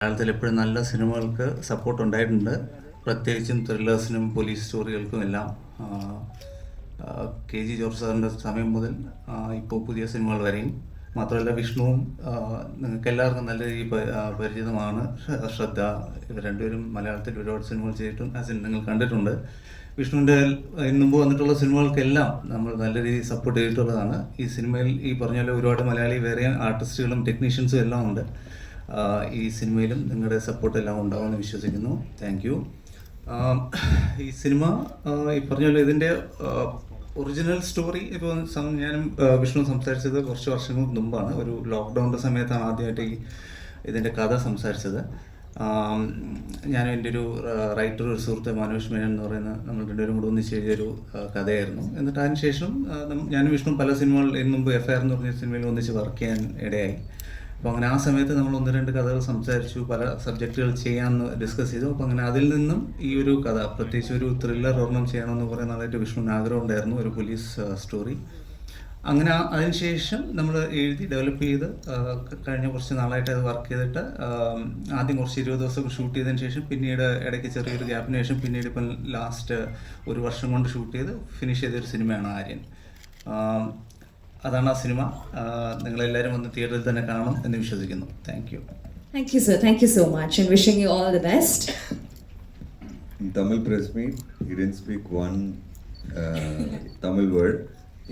മലയാളത്തിൽ എപ്പോഴും നല്ല സിനിമകൾക്ക് സപ്പോർട്ട് ഉണ്ടായിട്ടുണ്ട്. പ്രത്യേകിച്ചും ത്രില്ലേഴ്സിനും പോലീസ് സ്റ്റോറികൾക്കും എല്ലാം. കെ ജി ജോർജ് സാറിൻ്റെ സമയം മുതൽ ഇപ്പോൾ പുതിയ സിനിമകൾ വരെയും. മാത്രമല്ല വിഷ്ണുവും നിങ്ങൾക്ക് എല്ലാവർക്കും നല്ല രീതിയിൽ പരിചിതമാണ്. ശ്രദ്ധ, ഇവർ രണ്ടുപേരും മലയാളത്തിൽ ഒരുപാട് സിനിമകൾ ചെയ്തിട്ടും ആ സിനിമ നിങ്ങൾ കണ്ടിട്ടുണ്ട്. വിഷ്ണുവിൻ്റെ മുമ്പ് വന്നിട്ടുള്ള സിനിമകൾക്കെല്ലാം നമ്മൾ നല്ല രീതിയിൽ സപ്പോർട്ട് ചെയ്തിട്ടുള്ളതാണ്. ഈ സിനിമയിൽ ഈ പറഞ്ഞ പോലെ ഒരുപാട് മലയാളി വേറെ ആർട്ടിസ്റ്റുകളും ടെക്നീഷ്യൻസും എല്ലാം ഉണ്ട്. ഈ സിനിമയിലും നിങ്ങളുടെ സപ്പോർട്ട് എല്ലാം ഉണ്ടാവുമെന്ന് വിശ്വസിക്കുന്നു. Thank you. ഈ സിനിമ ഈ പറഞ്ഞ പോലെ ഇതിൻ്റെ ഒറിജിനൽ സ്റ്റോറി ഇപ്പോൾ ഞാനും വിഷ്ണു സംസാരിച്ചത് കുറച്ച് വർഷങ്ങൾക്ക് മുമ്പാണ്. ഒരു ലോക്ക്ഡൗണിൻ്റെ സമയത്താണ് ആദ്യമായിട്ട് ഇതിൻ്റെ കഥ സംസാരിച്ചത്. ഞാനും എൻ്റെ ഒരു റൈറ്റർ, ഒരു സുഹൃത്ത് മനോജ് മേനൻ എന്ന് പറയുന്ന നമ്മൾ രണ്ടുപേരും കൂടെ ഒന്നിച്ച് എഴുതിയൊരു കഥയായിരുന്നു. എന്നിട്ട് അതിന് ശേഷം ഞാനും വിഷ്ണു പല സിനിമകൾ ഇതിന് മുമ്പ് FIR എന്ന് പറഞ്ഞ സിനിമയിൽ ഒന്നിച്ച് വർക്ക് ചെയ്യാൻ ഇടയായി. അപ്പോൾ അങ്ങനെ ആ സമയത്ത് നമ്മൾ 1-2 കഥകൾ സംസാരിച്ചു, പല സബ്ജക്റ്റുകൾ ചെയ്യാമെന്ന് ഡിസ്കസ് ചെയ്തു. അപ്പോൾ അങ്ങനെ അതിൽ നിന്നും ഈ ഒരു കഥ, പ്രത്യേകിച്ച് ഒരു ത്രില്ലർ ഒരെണ്ണം ചെയ്യണമെന്ന് കുറേ നാളായിട്ട് വിഷ്ണുവിന് ആഗ്രഹം ഉണ്ടായിരുന്നു, ഒരു പോലീസ് സ്റ്റോറി. അങ്ങനെ അതിനുശേഷം നമ്മൾ എഴുതി ഡെവലപ്പ് ചെയ്ത് കഴിഞ്ഞ കുറച്ച് നാളായിട്ട് അത് വർക്ക് ചെയ്തിട്ട് ആദ്യം കുറച്ച് 20 ദിവസം ഷൂട്ട് ചെയ്തതിന് ശേഷം പിന്നീട് ഇടയ്ക്ക് ചെറിയൊരു ഗ്യാപ്പിന് ശേഷം പിന്നീട് ഇപ്പം ലാസ്റ്റ് ഒരു വർഷം കൊണ്ട് ഷൂട്ട് ചെയ്ത് ഫിനിഷ് ചെയ്തൊരു സിനിമയാണ് ആര്യൻ. അതാണ് ആ സിനിമ. നിങ്ങളെല്ലാവരും വന്ന് തിയേറ്ററിൽ തന്നെ കാണണം എന്ന് വിശ്വസിക്കുന്നു. Thank you. Thank you, sir. Thank you so much, and wishing you all the best. In Tamil press meet, he didn't speak one Tamil word.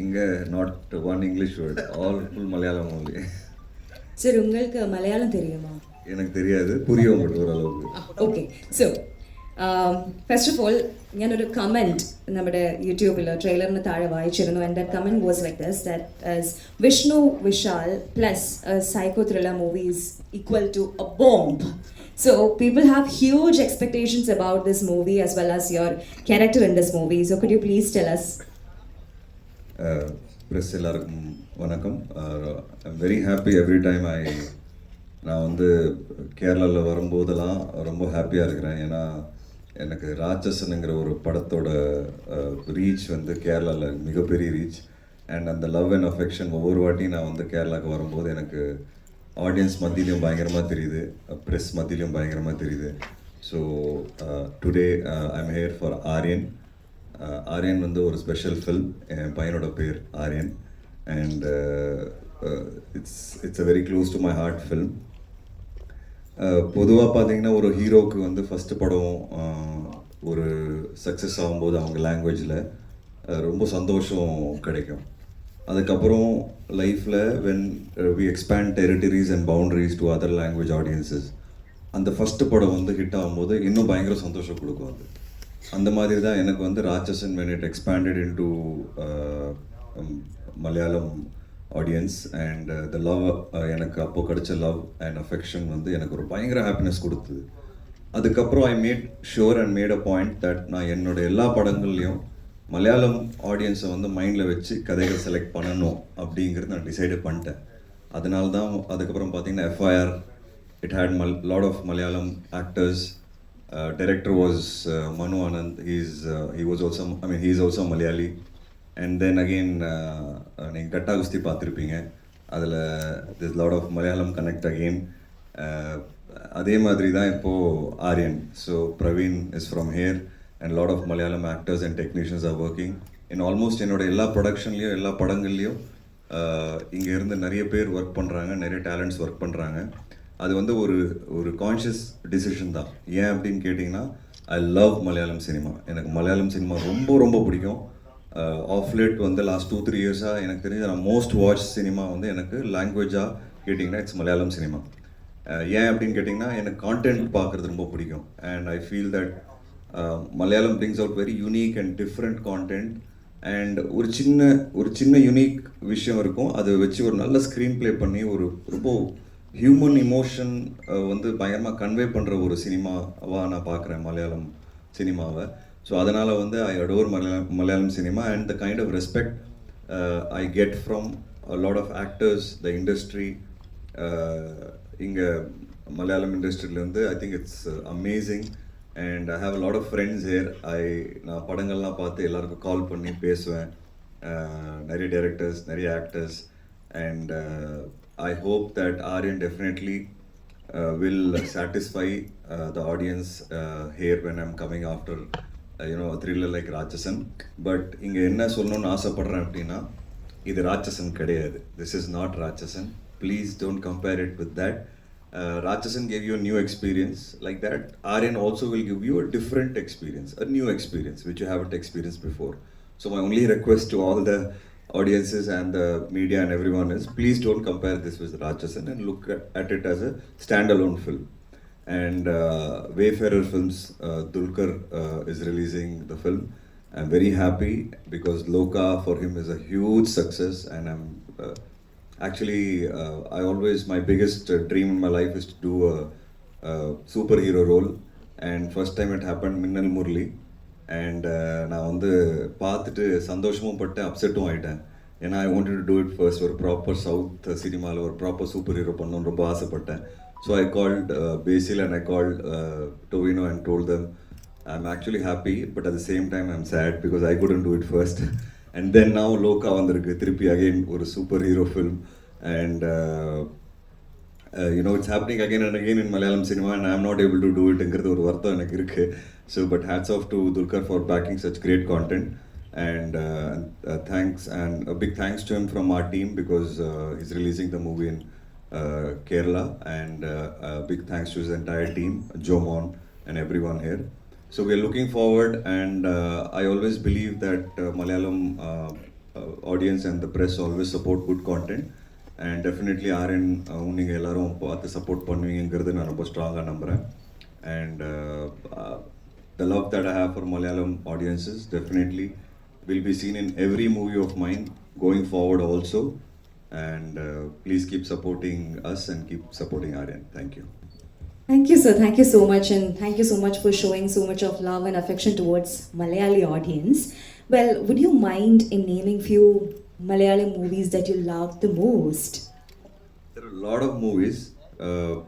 Inga not one English word. All full Malayalam only. Sir, உங்களுக்கு மலையாளம் தெரியுமா? எனக்கு தெரியாது, புரியும் மட்டும் ஓரளவுக்கு. Okay, so first of all, ഞാനൊരു comment നമ്മുടെ യൂട്യൂബിൽ ട്രെയിലറിന് താഴെ വായിച്ചിരുന്നു. And that comment was like this, that as Vishnu Vishal plus psycho thriller movie is equal to a bomb. So people have huge expectations about this movie as well as your character in this movie. So could you please tell us? Press எல்லாருக்கும் வணக்கம். I'm very happy every time நான் வந்து கேரளாவில் வரும்போதெல்லாம் ரொம்ப ஹாப்பியாக இருக்கிறேன். ஏன்னா எனக்கு ராட்சசனுங்கிற ஒரு படத்தோட ரீச் வந்து கேரளாவில் மிகப்பெரிய ரீச். அண்ட் அந்த லவ் அண்ட் அஃபெக்ஷன் ஒவ்வொரு வாட்டியும் நான் வந்து கேரளாவுக்கு வரும்போது எனக்கு ஆடியன்ஸ் மத்தியிலையும் பயங்கரமாக தெரியுது, ப்ரெஸ் மத்தியிலையும் பயங்கரமாக தெரியுது. So today I'm here for Aryan. Aryan வந்து ஒரு ஸ்பெஷல் ஃபில்ம். என் பையனோட பேர் Aryan. And it's a very close to my heart film. பொதுவாக பார்த்தீங்கன்னா ஒரு ஹீரோவுக்கு வந்து ஃபஸ்ட்டு படம் ஒரு சக்ஸஸ் ஆகும்போது அவங்க லாங்குவேஜில் ரொம்ப சந்தோஷம் கிடைக்கும். அதுக்கப்புறம் லைஃப்பில் when we expand territories and boundaries to other language audiences, அந்த ஃபஸ்ட்டு படம் வந்து ஹிட் ஆகும்போது இன்னும் பயங்கர சந்தோஷம் கொடுக்கும். அது அந்த மாதிரி தான் எனக்கு வந்து ராட்சசன் when it expanded into Malayalam audience and the love, எனக்கு அப்போது கிடைச்ச லவ் அண்ட் அஃபெக்ஷன் வந்து எனக்கு ஒரு பயங்கர ஹாப்பினஸ் கொடுத்தது. அதுக்கப்புறம் I made sure and made a point that நான் என்னோடய எல்லா படங்கள்லையும் மலையாளம் ஆடியன்ஸை வந்து மைண்டில் வச்சு கதைகள் செலக்ட் பண்ணணும் அப்படிங்கிறது நான் டிசைடு பண்ணிட்டேன். அதனால தான் அதுக்கப்புறம் பார்த்தீங்கன்னா FIR, it had lot of Malayalam actors. Director was Manu Anand. he is also Malayali. And then again நீங்கள் கட்டா குஸ்தி பார்த்துருப்பீங்க, அதில் this lot of Malayalam connect again. அதே மாதிரி தான் இப்போது Aryan. So Praveen is from here and lot of Malayalam actors and technicians are working in almost என்னோட எல்லா ப்ரொடக்ஷன்லேயும் எல்லா படங்கள்லேயும் இங்கே இருந்து நிறைய பேர் ஒர்க் பண்ணுறாங்க, நிறைய டேலண்ட்ஸ் ஒர்க் பண்ணுறாங்க. அது வந்து ஒரு கான்ஷியஸ் டிசிஷன் தான். ஏன் அப்படின்னு கேட்டிங்கன்னா, ஐ லவ் மலையாளம் சினிமா. எனக்கு மலையாளம் சினிமா ரொம்ப ரொம்ப பிடிக்கும். ஆஃப்லேட் வந்து லாஸ்ட் 2-3 இயர்ஸாக எனக்கு தெரிஞ்ச நான் மோஸ்ட் வாட்ச் சினிமா வந்து எனக்கு லாங்குவேஜாக கேட்டிங்கன்னா இட்ஸ் மலையாளம் சினிமா. ஏன் அப்படின்னு கேட்டிங்கன்னா, எனக்கு கான்டென்ட் பார்க்குறது ரொம்ப பிடிக்கும். And I feel that Malayalam brings out very unique and different content. And ஒரு சின்ன யூனிக் விஷயம் இருக்கும், அதை வச்சு ஒரு நல்ல ஸ்க்ரீன் ப்ளே பண்ணி ஒரு ரொம்ப ஹியூமன் இமோஷன் வந்து பயங்கரமாக கன்வே பண்ணுற ஒரு சினிமாவாக நான் பார்க்குறேன் மலையாளம் சினிமாவை. ஸோ அதனால் வந்து I adore Malayalam cinema and the kind of respect I get from lot of actors, the industry. இங்கே மலையாளம் இண்டஸ்ட்ரியிலேருந்து I think it's amazing. And I have a lot of friends here. நான் படங்கள்லாம் பார்த்து எல்லாருக்கும் கால் பண்ணி பேசுவேன். நிறைய டைரக்டர்ஸ், நிறைய actors. And I hope that Aryan definitely will satisfy the audience here when I'm coming after a thriller like Ratchasan. But இங்கே என்ன சொல்லணும்னு ஆசைப்படுறேன் அப்படின்னா இது ராட்சசன் கிடையாது. This is not Ratchasan. Please don't compare it with that. Ratchasan gave you a new experience. Like that, Aryan also will give you a different experience, a new experience which you haven't experienced before. So my only request to all the audiences and the media and everyone is, please don't compare this with Ratchasan and look at it as a standalone film. And Wayfarer Films, Dulquer is releasing the film. I'm very happy because Loka for him is a huge success, and I'm actually I always, my biggest dream in my life is to do a superhero role, and first time it happened Minnal Murli. And நான் வந்து பார்த்துட்டு சந்தோஷமும் பட்டேன், அப்செட்டும் ஆகிட்டேன். ஏன்னா I wanted to do it first, ஒரு proper south சினிமாவில் ஒரு ப்ராப்பர் சூப்பர் ஹீரோ பண்ணணும்னு ரொம்ப ஆசைப்பட்டேன். So I called phase and I called Tovino and told them I'm actually happy, but at the same time I'm sad because I couldn't do it first. And then now Loka vandirukku thiruppi again ஒரு superhero film, and it's happening again and again in Malayalam cinema, and I'm not able to do it engiradhu ஒரு வருத்தம் எனக்கு இருக்கு. So but hats off to Dulquer for backing such great content, and thanks, and a big thanks to him from our team because he's releasing the movie in Kerala, and a big thanks to his entire team, Jomon and everyone here. So we are looking forward, and I always believe that Malayalam audience and the press always support good content, and definitely Aryan unninga ellarum paathu support பண்ணுவீங்கங்கிறது நான் ரொம்ப ஸ்ட்ராங்காக நம்புகிறேன். And the love that I have for Malayalam audiences definitely will be seen in every movie of mine going forward also, and please keep supporting us and keep supporting Aryan. Thank you. Thank you, sir. Thank you so much, and thank you so much for showing so much of love and affection towards Malayali audience. Well, would you mind in naming few Malayali movies that you love the most? There are a lot of movies.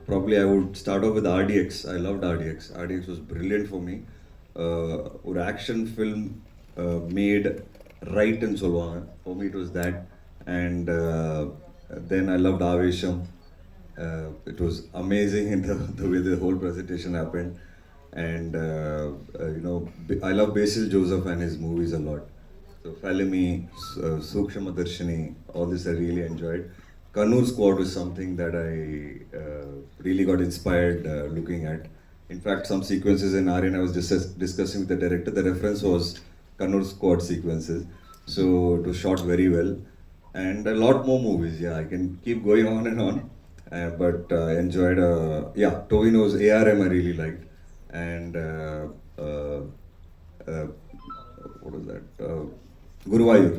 Probably I would start off with RDX. I loved RDX. RDX was brilliant for me. Or action film made right in Solvanga. For me, it was that. And then I loved Avesham. It was amazing in the way the whole presentation happened. And I love Basil Joseph and his movies a lot. So Falimi, Sukshama Darshini, all this I really enjoyed. Kannur Squad was something that I really got inspired looking at. In fact, some sequences in Aryan I was discussing with the director, the reference was Kannur Squad sequences. So it was shot very well. And a lot more movies, yeah, I can keep going on and on. But I enjoyed, Tovino's ARM I really liked. And what was that? Guruvayur.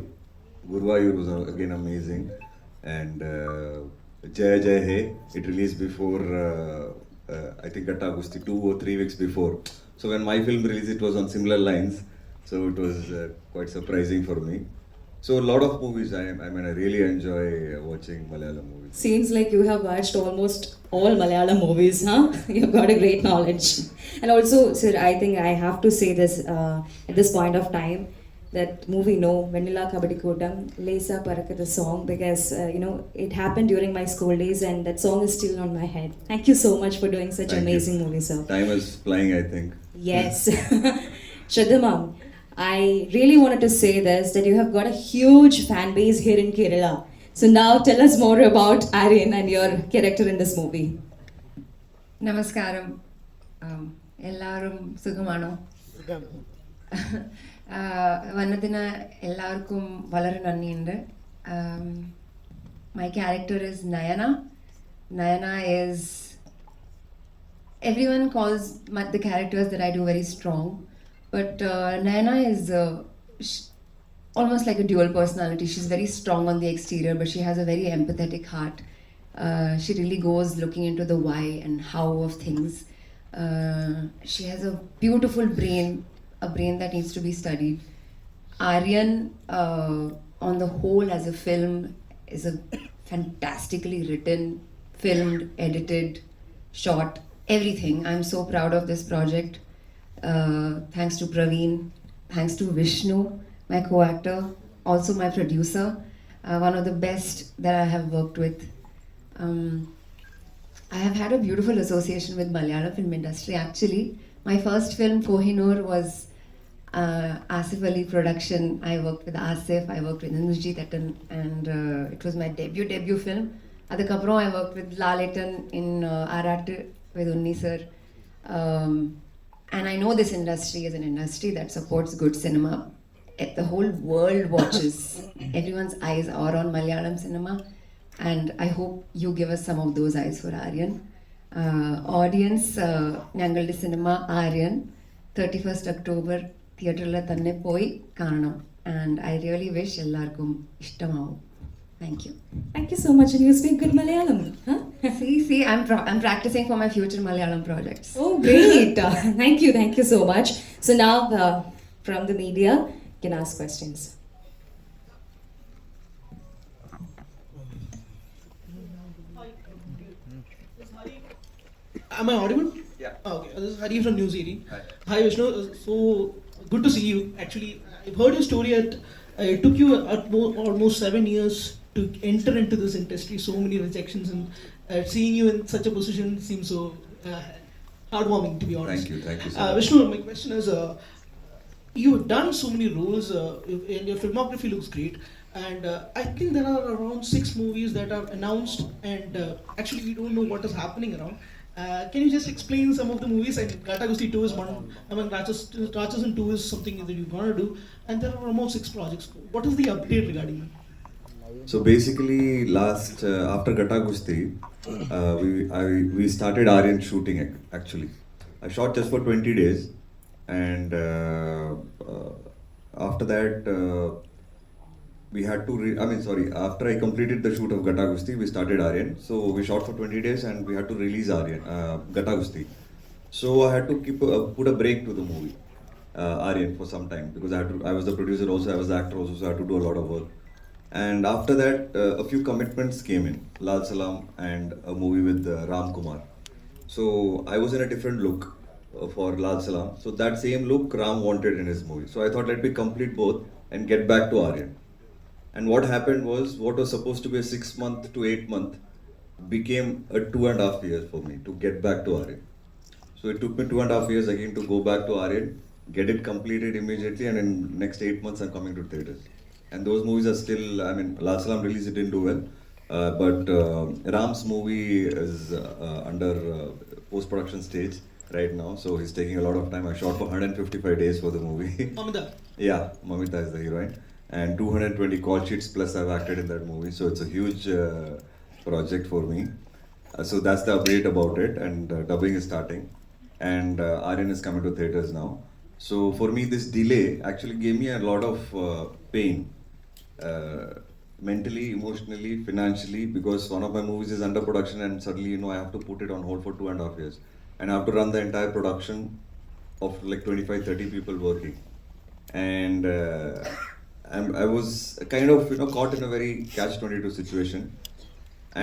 Guruvayur was again amazing. And Jaya Jaya Hey, it released before, I think Gatta Gusti 2 or 3 weeks before. So when my film released, it was on similar lines. So it was quite surprising for me. So a lot of movies, I mean, I really enjoy watching Malayalam movies. Seems like you have watched almost all Malayalam movies, huh? You've got a great knowledge. And also, sir, I think I have to say this at this point of time, that movie No, Vanilla Kabaddi Kodam, Lesa Paraka, the song, because, it happened during my school days and that song is still on my head. Thank you so much for doing such amazing movie, sir. Time is flying, I think. Yes. Shraddha ma'am, I really wanted to say this, that you have got a huge fan base here in Kerala. So now tell us more about Aryan and your character in this movie. Namaskaram. Ellarum Sugamano. Vanadina Ellarkum Valarananinde. My character is Nayana. Nayana is. Everyone calls the characters that I do very strong. But Nayana is almost like a dual personality. She's very strong on the exterior, but she has a very empathetic heart. She really goes looking into the why and how of things. She has a beautiful brain, a brain that needs to be studied. Aryan, on the whole, as a film, is a fantastically written, filmed, edited, shot, everything. I'm so proud of this project. Thanks to Praveen, thanks to Vishnu, my co-actor, also my producer, one of the best that I have worked with. I have had a beautiful association with Malayalam film industry. Actually, my first film, Kohinoor, was Asif Ali production. I worked with Asif, I worked with Indrajit Ettan, and it was my debut film. Adukaprom, I worked with Laletan in Arattu with Unni sir. Um, and I know this industry is an industry that supports good cinema. The whole world watches. Everyone's eyes are on Malayalam cinema. And I hope you give us some of those eyes for Aryan. Audience, ഞങ്ങളുടെ cinema Aryan 31st October തിയേറ്ററിൽ തന്നെ പോയി കാണണം. And I really wish എല്ലാവർക്കും ഇഷ്ടമാവും. Thank you. Thank you so much. And you speak good Malayalam, huh? See, I'm practicing for my future Malayalam projects. Oh, great. Thank you so much. So now, from the media, you can ask questions. Am I audible? Yeah. Okay, this is Hari from News 18. Hi Vishnu, so good to see you. Actually, I've heard your story. It took you almost 7 years to enter into this industry. So many rejections, and seeing you in such a position seems so heartwarming, to be honest. Thank you so much. Vishnu, my question is, you've done so many roles, and your filmography looks great. And I think there are around 6 movies that are announced, and actually we don't know what is happening around. Can you just explain some of the movies? And Gata Gusti 2 is one, I mean Ratchasan 2 is something that you're gonna do, and there are almost 6 projects. What is the update regarding that? So basically, last after Gata Gusti, we started Aryan shooting actually. I shot just for 20 days, and after that we had to. After I completed the shoot of Gata Gusti, we started Aryan. So we shot for 20 days, and we had to release Aryan Gata Gusti. So I had to put a break to the movie Aryan for some time, because I was the producer also, I was the actor also, so I had to do a lot of work. And after that, a few commitments came in, Lal Salam and a movie with Ram Kumar. So I was in a different look for Lal Salam. So that same look Ram wanted in his movie. So I thought, let me complete both and get back to Aryan. And what happened was, what was supposed to be a 6 month to 8 month became a 2.5 years for me to get back to Aryan. So it took me 2.5 years again to go back to Aryan, get it completed immediately, and in next 8 months I'm coming to theatres. And those movies are still, Lal Salam release, it didn't do well. But Ram's movie is under post-production stage right now, so he's taking a lot of time. I shot for 155 days for the movie. Mamita. Yeah, Mamita is the heroine. And 220 call sheets plus I've acted in that movie, so it's a huge project for me. So that's the update about it, and dubbing is starting. And Aryan is coming to theatres now. So for me, this delay actually gave me a lot of pain. Mentally, emotionally, financially, because one of my movies is under production, and suddenly, I have to put it on hold for 2.5 years. And I have to run the entire production of like 25-30 people working. And I was kind of, caught in a very catch-22 situation.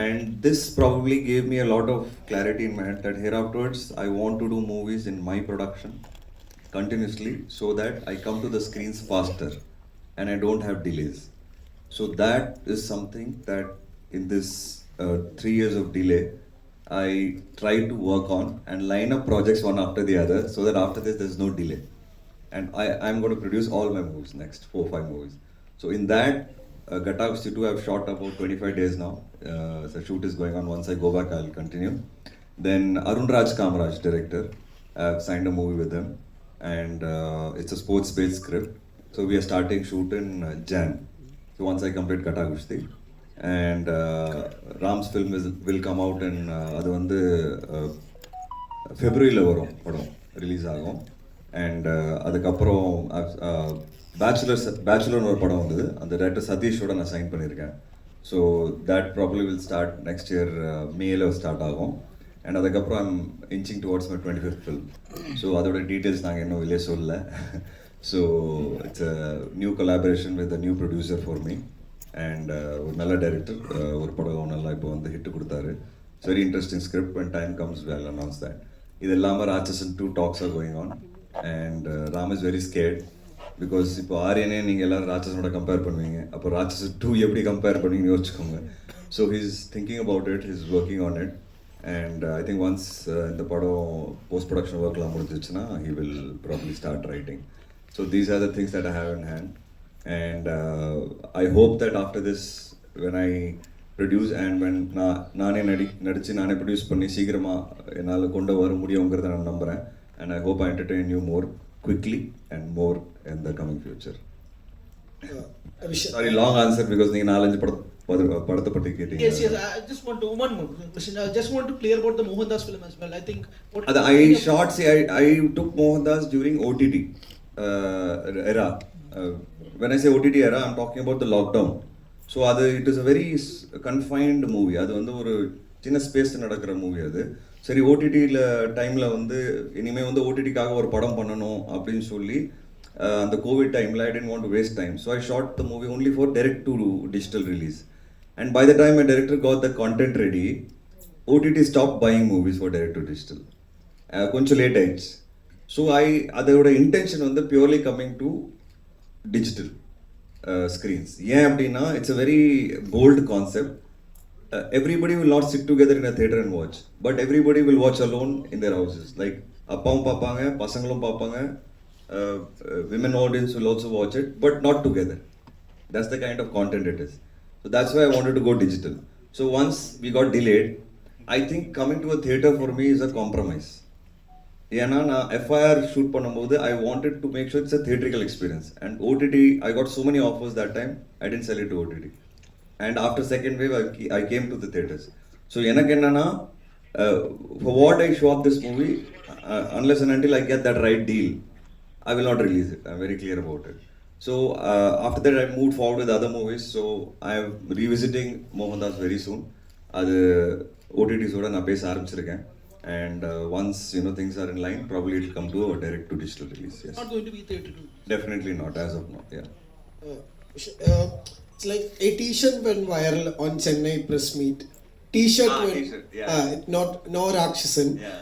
And this probably gave me a lot of clarity in my head that hereafterwards, I want to do movies in my production continuously, so that I come to the screens faster and I don't have delays. So that is something that in this 3 years of delay, I try to work on and line up projects one after the other, so that after this there's no delay. And I'm going to produce all my movies, next 4-5 movies. So in that, Gata Gusti 2 I've shot about 25 days now. The shoot is going on. Once I go back, I'll continue. Then Arun Raj Kamaraj, director, I've signed a movie with him. And it's a sports-based script. So we are starting shoot in Jan. So once I complete Gata Gusti. And Ram's film will come out in February release agum. And அதுக்கப்புறம் பேச்சுலர்னு ஒரு படம் வந்தது, அந்த director சதீஷோட நான் sign பண்ணியிருக்கேன். So that probably will start next year மேல start ஆகும். And அதுக்கப்புறம் I'm inching towards my 25th film. So அதோட டீட்டெயில்ஸ் நாங்கள் இன்னும் வெளியே சொல்லலை. So it's a new collaboration with a new producer for me. And ஒரு நல்ல டைரக்டர், ஒரு படம் நல்லா இப்போ வந்து ஹிட் கொடுத்தாரு. It's very interesting script. when time comes we'll announce that. இது இல்லாமல் Ratchasan 2 talks are going on. And Ram is very scared, because இப்போ ஆரியனே நீங்கள் எல்லோரும் ராட்சசனோட கம்பேர் பண்ணுவீங்க, அப்போ Ratchasan 2 எப்படி கம்பேர் பண்ணுவீங்கன்னு யோசிச்சுக்கோங்க. So he's thinking about it, he's working on it. And I think once the post-production work he will probably start writing. So these are the things that I have in hand. And I hope that after this, when I produce and when நானே நடிச்சு நானே produce பண்ணி சீக்கிரமாக என்னால் கொண்டு வர முடியுங்கிறத நான் நம்புகிறேன். And I hope I entertain you more quickly and more in the coming future. Sorry, long answer because நீங்கள் 4-5 படத்தை பற்றி கேட்டீங்க. Yes, I just want to one more question. I just want to clear about the Mohandas film as well. I think I took Mohandas during OTT era. When I say OTT era, I'm talking about the lockdown. So it is a very confined movie. அது வந்து ஒரு சின்ன space நடக்கிற movie அது. சரி ஓடிடியில் டைமில் வந்து இனிமேல் வந்து ஓடிடிக்காக ஒரு படம் பண்ணணும் அப்படின்னு சொல்லி அந்த கோவிட் டைமில் I didn't want to waste time. So I shot the movie only for direct to digital release. And by the time my director got the content ready, OTT stopped buying movies for direct to digital. கொஞ்சம் late ஆயிடுச்சு. So அதோட intention வந்து purely coming to digital screens. ஏன் அப்படின்னா it's a very bold concept. Everybody will not sit together in a theater and watch, but everybody will watch alone in their houses. Like அப்பாவும் பார்ப்பாங்க, பசங்களும் பார்ப்பாங்க, women audience will also watch it, but not together. That's the kind of content it is. So that's why I wanted to go digital. So once we got delayed, I think coming to a theater for me is a compromise. ஏன்னா நான் FIR shoot பண்ணும்போது I wanted to make sure it's a theatrical experience. And OTT, I got so many offers that time, I didn't sell it to OTT. And after second wave, I came to the theaters. So எனக்கு என்னன்னா, for what I show up this movie, unless and until I get that right deal, I will not release it. I'm very clear about it. So after that, I moved forward with other movies. So I am revisiting Mohandas very soon. அது OTTஸோட நான் பேச ஆரம்பிச்சிருக்கேன். And once things are in line, probably it will come to a direct to digital release. Yes. not going to be theatrical. Definitely not as of now. Yeah. It's like a t-shirt went viral on Chennai press meet. T-shirt went, t-shirt, yeah. no Rakshasan. Yeah.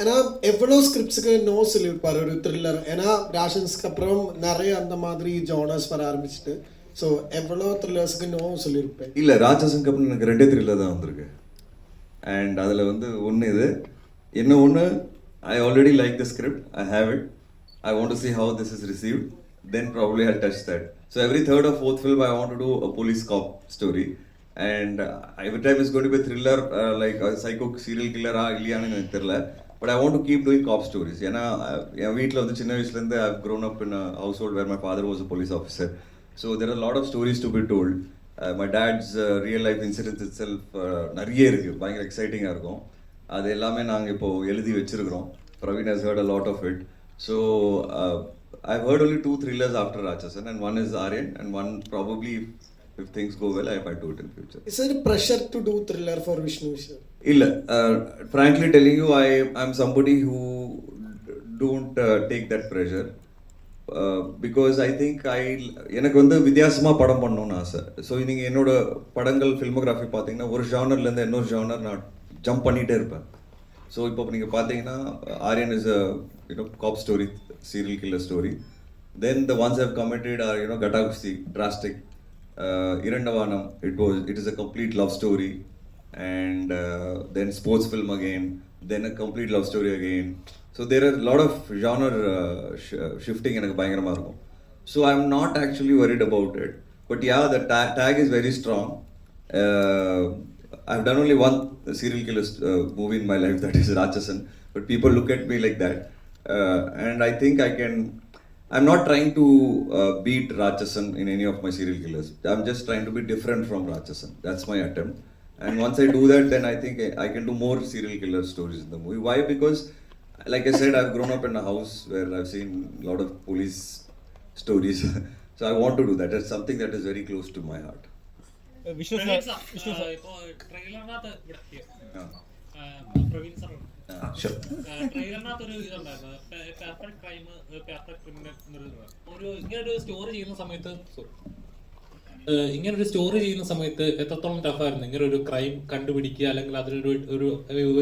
ஏன்னா எவ்வளோ ஸ்கிரிப்ட்ஸுக்கு no சொல்லியிருப்பார் ஒரு thriller. ஏன்னா ராஷன்ஸ்க்கு அப்புறம் நிறைய அந்த மாதிரி genres வர ஆரம்பிச்சுட்டு, ஸோ எவ்வளோ த்ரில்லர்ஸுக்கு நோ சொல்லியிருப்பேன். இல்லை, ராட்சசனுக்கு அப்புறம் எனக்கு 2 த்ரில்லர் தான் வந்திருக்கு. அண்ட் அதில் வந்து ஒன்று ஒன்று I already like the script, I have it, I want to see how this is received, then probably I'll touch that. So every third or fourth film I want to do a police cop story, and every time it's going to be a thriller, like a psycho serial killer இல்லையான்னு எனக்கு தெரியல, but I want to keep doing cop stories. ஏன்னா என் வீட்டில் வந்து சின்ன வயசுலேருந்து I've grown up in a household where my father was a police officer, so there are a lot of stories to be told. My dad's real life incidents itself நிறைய இருக்குது, பயங்கர எக்ஸைட்டிங்காக இருக்கும். அது எல்லாமே நாங்கள் இப்போது எழுதி வச்சுருக்கிறோம். Praveen has heard a lot of it. So I've heard only 2 thrillers after Rachasan, and one is AARYAN, and one probably, if things go well, I might do it in future. Is there a pressure to do thriller for Vishnu Vishal? Illa, frankly telling you, I'm somebody who don't take that pressure. Because I think எனக்கு வந்து வித்தியாசமாக படம் பண்ணணும்னு ஆசை. So நீங்கள் என்னோட படங்கள் filmography பார்த்தீங்கன்னா ஒரு ஜானர்லேருந்து இன்னொரு ஜானர் நான் ஜம்ப் பண்ணிகிட்டே இருப்பேன். ஸோ இப்போ நீங்கள் பார்த்தீங்கன்னா Aryan is a cop story, serial killer story. Then the ones I've committed are Gatagusti, drastic. Irandavanam, it is a complete love story, and then sports film again, then a complete love story again. So there are a lot of genre shifting எனக்கு பயங்கரமா இருக்கும். So I'm not actually worried about it. But yeah, the tag is very strong. I've done only one serial killer movie in my life, that is Rachasan. But people look at me like that. And I think I'm not trying to beat Rachasan in any of my serial killers. I'm just trying to be different from Rachasan. That's my attempt. And once I do that, then I think I can do more serial killer stories in the movie. Why? Because, like I said, I've grown up in a house where I've seen a lot of police stories. So I want to do that. It's something that is very close to my heart. Vishnu Vishal, ഇപ്പോൾ ട്രെയിലറിനകത്ത് Praveen sir ട്രെയിലറിനകത്ത് ഒരു ഇതുണ്ടായിരുന്നു, paper crime paper criminal ഒരു ഇങ്ങനൊരു story ചെയ്യുന്ന സമയത്ത് എത്രത്തോളം ടഫായിരുന്നു ഇങ്ങനെ ഒരു ക്രൈം കണ്ടുപിടിക്കുക, അല്ലെങ്കിൽ അതിലൊരു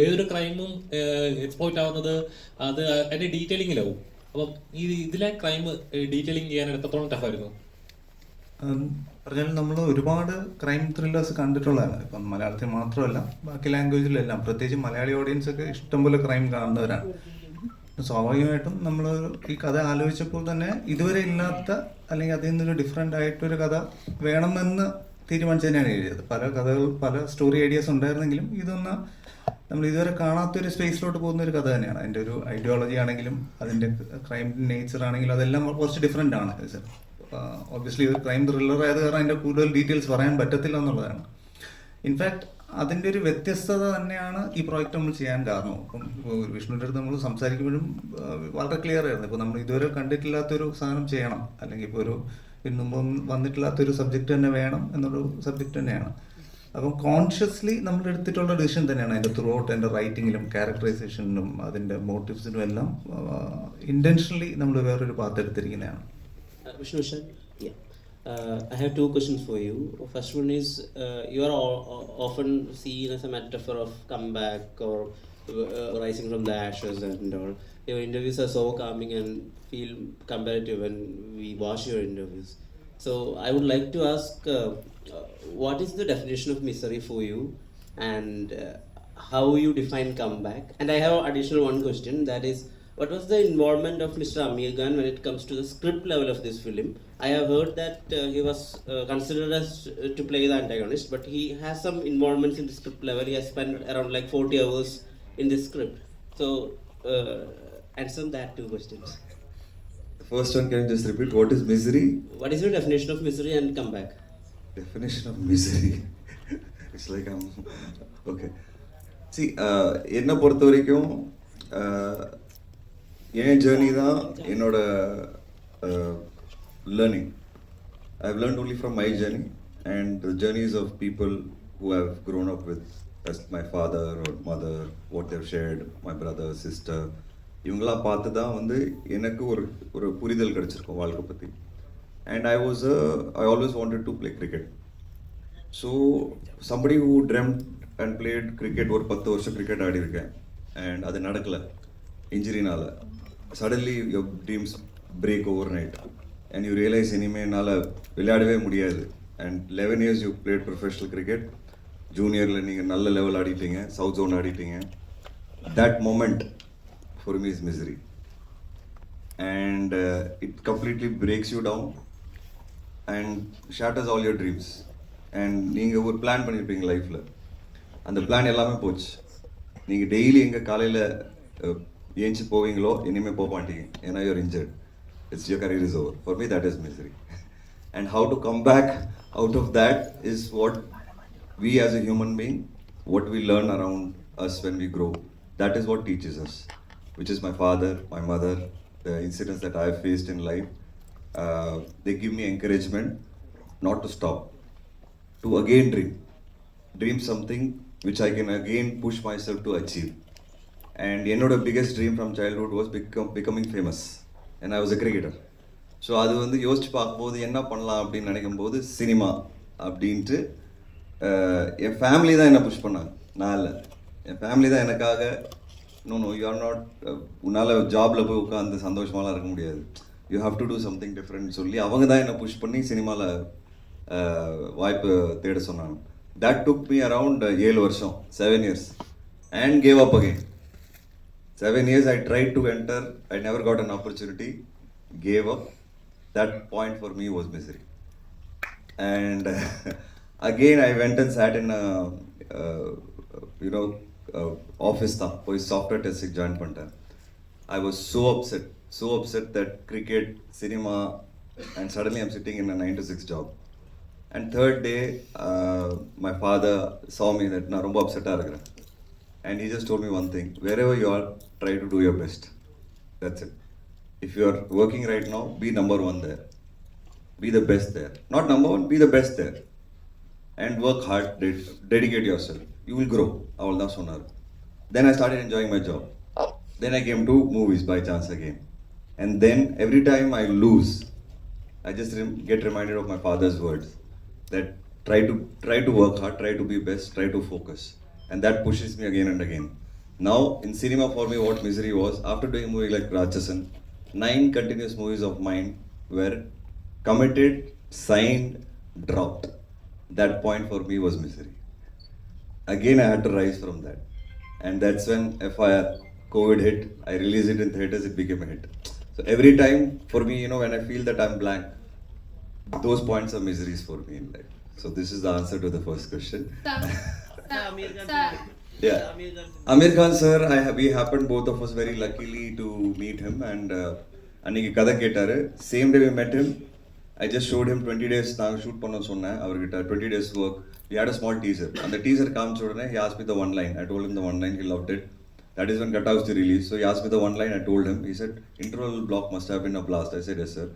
ഏതൊരു ക്രൈമും എക്സ്പ്ലോയിറ്റ് ആവുന്നത് അത് അതിന്റെ ഡീറ്റെയിലിങ്ങിലാവും. അപ്പം ഇതിലെ ക്രൈം ഡീറ്റെയിലിംഗ് ചെയ്യാൻ എത്രത്തോളം ടഫായിരുന്നു? പറഞ്ഞാൽ നമ്മൾ ഒരുപാട് ക്രൈം ത്രില്ലേഴ്സ് കണ്ടിട്ടുള്ളതാണ്. ഇപ്പം മലയാളത്തിൽ മാത്രമല്ല ബാക്കി ലാംഗ്വേജിലെല്ലാം, പ്രത്യേകിച്ച് മലയാളി ഓഡിയൻസ് ഒക്കെ ഇഷ്ടംപോലെ ക്രൈം കാണുന്നവരാണ്. സ്വാഭാവികമായിട്ടും നമ്മൾ ഈ കഥ ആലോചിച്ചപ്പോൾ തന്നെ ഇതുവരെ ഇല്ലാത്ത അല്ലെങ്കിൽ അതിൽ നിന്നൊരു ഡിഫറെൻ്റ് ആയിട്ടൊരു കഥ വേണമെന്ന് തീരുമാനിച്ച് തന്നെയാണ് എഴുതിയത്. പല കഥകൾ, പല സ്റ്റോറി ഐഡിയാസ് ഉണ്ടായിരുന്നെങ്കിലും ഇതൊന്ന് നമ്മൾ ഇതുവരെ കാണാത്തൊരു സ്പേസിലോട്ട് പോകുന്ന ഒരു കഥ തന്നെയാണ്. അതിൻ്റെ ഒരു ഐഡിയോളജി ആണെങ്കിലും അതിൻ്റെ ക്രൈം നേച്ചർ ആണെങ്കിലും അതെല്ലാം കുറച്ച് ഡിഫറെൻ്റ് ആണ്. ഒബ്വിയസ്ലി ഒരു ക്രൈം ത്രില്ലർ ആയത് കാരണം അതിൻ്റെ കൂടുതൽ ഡീറ്റെയിൽസ് പറയാൻ പറ്റത്തില്ല എന്നുള്ളതാണ്. ഇൻഫാക്ട് അതിൻ്റെ ഒരു വ്യത്യസ്തത തന്നെയാണ് ഈ പ്രോജക്റ്റ് നമ്മൾ ചെയ്യാൻ കാരണം. ഇപ്പം വിഷ്ണുവിൻ്റെ അടുത്ത് നമ്മൾ സംസാരിക്കുമ്പോഴും വളരെ ക്ലിയർ ആയിരുന്നു. ഇപ്പോൾ നമ്മൾ ഇതുവരെ കണ്ടിട്ടില്ലാത്തൊരു സാധനം ചെയ്യണം, അല്ലെങ്കിൽ ഇപ്പോൾ ഒരു ഇന്നുമ്പം വന്നിട്ടില്ലാത്തൊരു സബ്ജക്റ്റ് തന്നെ വേണം എന്നൊരു സബ്ജക്റ്റ് തന്നെയാണ്. അപ്പം കോൺഷ്യസ്ലി നമ്മൾ എടുത്തിട്ടുള്ള ഡിസിഷൻ തന്നെയാണ് അതിൻ്റെ ത്രൂ ഔട്ട്. എൻ്റെ റൈറ്റിങ്ങിലും ക്യാരക്ടറൈസേഷനിലും അതിൻ്റെ മോട്ടീവ്സിനും എല്ലാം ഇൻറ്റൻഷനലി നമ്മൾ വേറൊരു path എടുത്തിരിക്കുന്നതാണ്. Vishnu Vishal, yeah. I have two questions for you. First one is, you are often seen as a metaphor of comeback or rising from the ashes and all. Your interviews are so calming and feel comparative when we watch your interviews. So I would like to ask, what is the definition of misery for you, and how you define comeback? And I have additional one question, that is, what was the involvement of Mr. Amir Khan when it comes to the script level of this film? I have heard that he was considered as to play the antagonist, but he has some involvements in the script level. He has spent around like 40 hours in this script. So, answer that two questions. The first one, can you just repeat? What is misery? What is your definition of misery and comeback? Definition of misery. It's like I'm okay. See, என்ன பொறுத்த வரைக்கும் என் journey தான் என்னோட learning. I have learned only from my journey and the journeys of people who have grown up with as my father or mother, what they've shared, my brother, sister, இவங்களாம் பார்த்து தான் வந்து எனக்கு ஒரு புரிதல் கிடச்சிருக்கும் வாழ்க்கை பற்றி. And I always wanted to play cricket. So somebody who dreamt and played cricket, ஒரு 10 வருஷம் கிரிக்கெட் ஆடி இருக்கேன், and அது நடக்கலை இன்ஜுரினால. Suddenly your dreams break overnight and you realize இனிமே என்னால் விளையாடவே முடியாது. And 11 years you played professional cricket. ஜூனியரில் நீங்கள் நல்ல லெவல் ஆடிட்டீங்க, சவுத் ஜோன் ஆடிட்டீங்க. That moment for me is misery. And it completely breaks you down and shatters all your dreams. And நீங்கள் ஒரு பிளான் பண்ணியிருப்பீங்க லைஃப்பில், அந்த பிளான் எல்லாமே போச்சு. நீங்கள் டெய்லி எங்கே காலையில் ஏஞ்சி போவீங்களோ இனிமேல் போக மாட்டீங்க, ஏன்னா you are injured. It's your career is over. For me that is misery. And how to come back out of that is what we as a human being, what we learn around us when we grow, that is what teaches us, which is my father, my mother, the incidents that I have faced in life. They give me encouragement not to stop, to again dream something which I can again push myself to achieve. And என்னோட biggest dream from childhood was becoming famous, and I was a cricketer. So அது வந்து யோசிச்சு பார்க்கும்போது என்ன பண்ணலாம் அப்படின்னு நினைக்கும்போது cinema அப்படின்ட்டு என் ஃபேமிலி தான் என்னை புஷ் பண்ணாங்க. நான் இல்லை, என் ஃபேமிலி தான் எனக்காக நோ யூ ஆர் நாட், உன்னால் ஜாபில் போய் உட்காந்து சந்தோஷமாலாம் இருக்க முடியாது, you have to do something different சொல்லி அவங்க தான் என்னை புஷ் பண்ணி சினிமாவில் வாய்ப்பு தேட சொன்னாங்க. தட் டுக் மீ அரவுண்ட் 7 வருஷம், 7 years, and gave up again. 7 years I tried to enter, I never got an opportunity, gave up. That point for me was misery. And again I went and sat in a office tha poi software testing join பண்ணிட்டேன். I was so upset that cricket, cinema, and suddenly I'm sitting in a 9 to 6 job. And third day my father saw me that நான் ரொம்ப அப்செட்டாக இருக்கிறேன். And he just told me one thing: wherever you are, try to do your best. That's it. If you are working right now, be number one there. Be the best there. Not number one, be the best there. And work hard, dedicate yourself. You will grow. Avalதான் சொன்னார். Then I started enjoying my job. Then I came to movies by chance again. And then every time I lose, I just get reminded of my father's words that try to work hard, try to be best, try to focus. And that pushes me again and again. Now in cinema for me, what misery was, after doing a movie like Rachasan, 9 continuous movies of mine were committed, signed, dropped. That point for me was misery. Again, I had to rise from that. And that's when FIR, COVID hit, I released it in theaters, it became a hit. So every time, for me, when I feel that I'm blank, those points are miseries for me in life. So this is the answer to the first question. Yeah. Amir Khan sir, we happened both of us very luckily to meet him, and அன்னைக்கு கதை கேட்டாரு. Same day we met him, I just showed him 20 days நாங்கள் shoot பண்ண சொன்னேன் அவர்கிட்ட. 20 days work, we had a small teaser. அந்த teaser காமிச்ச உடனே he asked me the one line. I told him the one line, he loved it. That is when Kata was the release. So he asked me the one line, I told him. He said, interval block must have been a blast. I said, yes sir.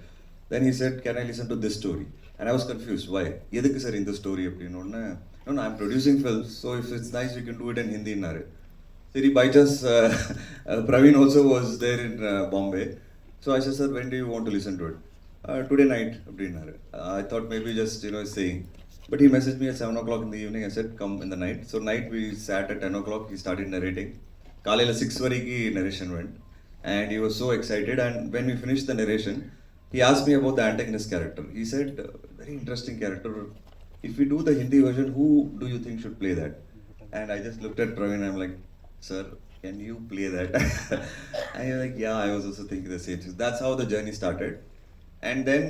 Then he said, can I listen to this story? And I was confused. Why? எதுக்கு sir இந்த story அப்படின்னு ஒன்று. No, I'm producing films, so if it's nice, we can do it in Hindi. Siri, by chance, Praveen also was there in Bombay. So I said, sir, when do you want to listen to it? Today night. I thought maybe just, saying. But he messaged me at 7 o'clock in the evening. I said, come in the night. So night we sat at 10 o'clock. He started narrating. Kalayla 6 variki narration went. And he was so excited. And when we finished the narration, he asked me about the antagonist character. He said, very interesting character. If we do the Hindi version, who do you think should play that? And I just looked at Praveen and I'm like, sir, can you play that? And he was like, yeah, I was also thinking the same thing. That's how the journey started. And then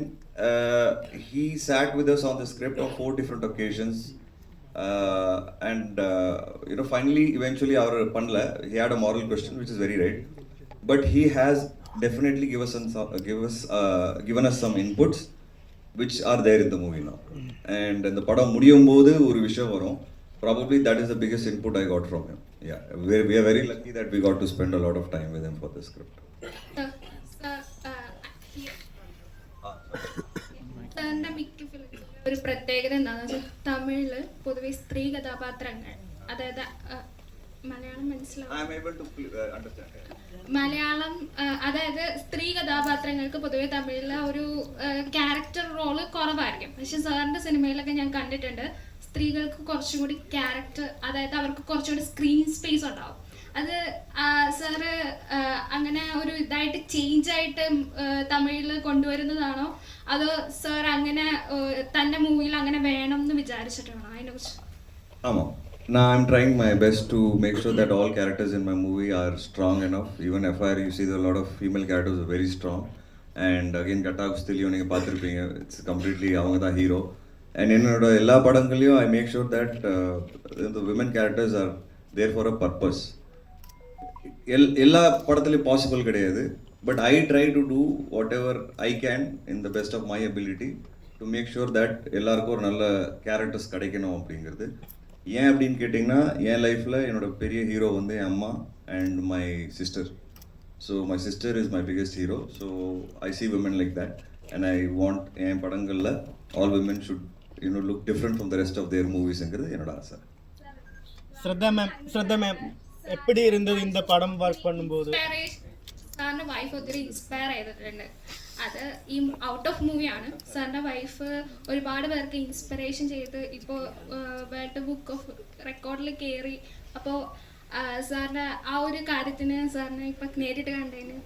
he sat with us on the script on 4 different occasions. Finally, eventually, our Panla, he had a moral question, which is very right. But he has definitely given us some inputs, which are there in the movie now. And the padam mudiyumbodhu oru vishayam varum. Probably that is the biggest input I got from him. Yeah, we are very lucky that we got to spend a lot of time with him for the script. സാറിൻ്റെ മിക്ക ഫിലിംസിലും ഒരു പ്രത്യേകത എന്താണെന്ന് വെച്ചാൽ തമിഴിൽ പൊതുവെ സ്ത്രീ കഥാപാത്രങ്ങൾ, അതായത് മലയാളം മലയാളം അതായത് സ്ത്രീ കഥാപാത്രങ്ങൾക്ക് പൊതുവെ തമിഴിലെ ഒരു ക്യാരക്ടർ റോള് കുറവായിരിക്കും. പക്ഷെ സാറിൻ്റെ സിനിമയിലൊക്കെ ഞാൻ കണ്ടിട്ടുണ്ട് സ്ത്രീകൾക്ക് കുറച്ചും കൂടി ക്യാരക്ടർ, അതായത് അവർക്ക് കുറച്ചുകൂടി സ്ക്രീൻ സ്പേസ് ഉണ്ടാവും. അത് സാറ് അങ്ങനെ ഒരു ഇതായിട്ട് ചേഞ്ച് ആയിട്ട് തമിഴിൽ കൊണ്ടുവരുന്നതാണോ അതോ സാർ അങ്ങനെ തൻ്റെ മൂവിയിൽ അങ്ങനെ വേണം എന്ന് വിചാരിച്ചിട്ടാണോ? അതിനെക്കുറിച്ച്. ആമാം. Now I'm trying my best to make sure that all characters in my movie are strong enough. Even FIR, you see a lot of female characters are very strong. And again, Kata still you பார்த்திருப்பீங்க, it's completely அவங்க தான் hero. And என்னோட எல்லா படங்களையும் I make sure that the women characters are there for a purpose. எல்லா படத்துலையும் possible கிடையாது. But I try to do whatever I can in the best of my ability to make sure that எல்லாருக்கும் ஒரு நல்ல characters கிடைக்கணும் அப்படிங்கிறது. ஏன் அப்படின்னு கேட்டிங்கன்னா, என் லைஃப்பில் என்னோட பெரிய ஹீரோ வந்து என் அம்மா and my sister. So my sister is my biggest hero. So I see women like that and I want என் படங்களில் all women should look different from the rest of their மூவிஸ்ங்கிறது என்னோட ஆசை. ஸ்ரத்தா மேம் எப்படி இருந்தது இந்த படம் ஒர்க் பண்ணும்போது? സാറിൻ്റെ വൈഫ് ഒത്തിരി ഇൻസ്പയർ ചെയ്തിട്ടുണ്ട്. അത് ഈ ഔട്ട് ഓഫ് മൂവിയാണ്. സാറിൻ്റെ വൈഫ് ഒരുപാട് പേർക്ക് ഇൻസ്പിറേഷൻ ചെയ്ത് ഇപ്പോൾ വേൾഡ് ബുക്ക് ഓഫ് റെക്കോർഡിൽ കയറി. അപ്പോൾ സാറിൻ്റെ ആ ഒരു കാര്യത്തിന് സാറിനെ ഇപ്പം നേരിട്ട് കണ്ടതിന്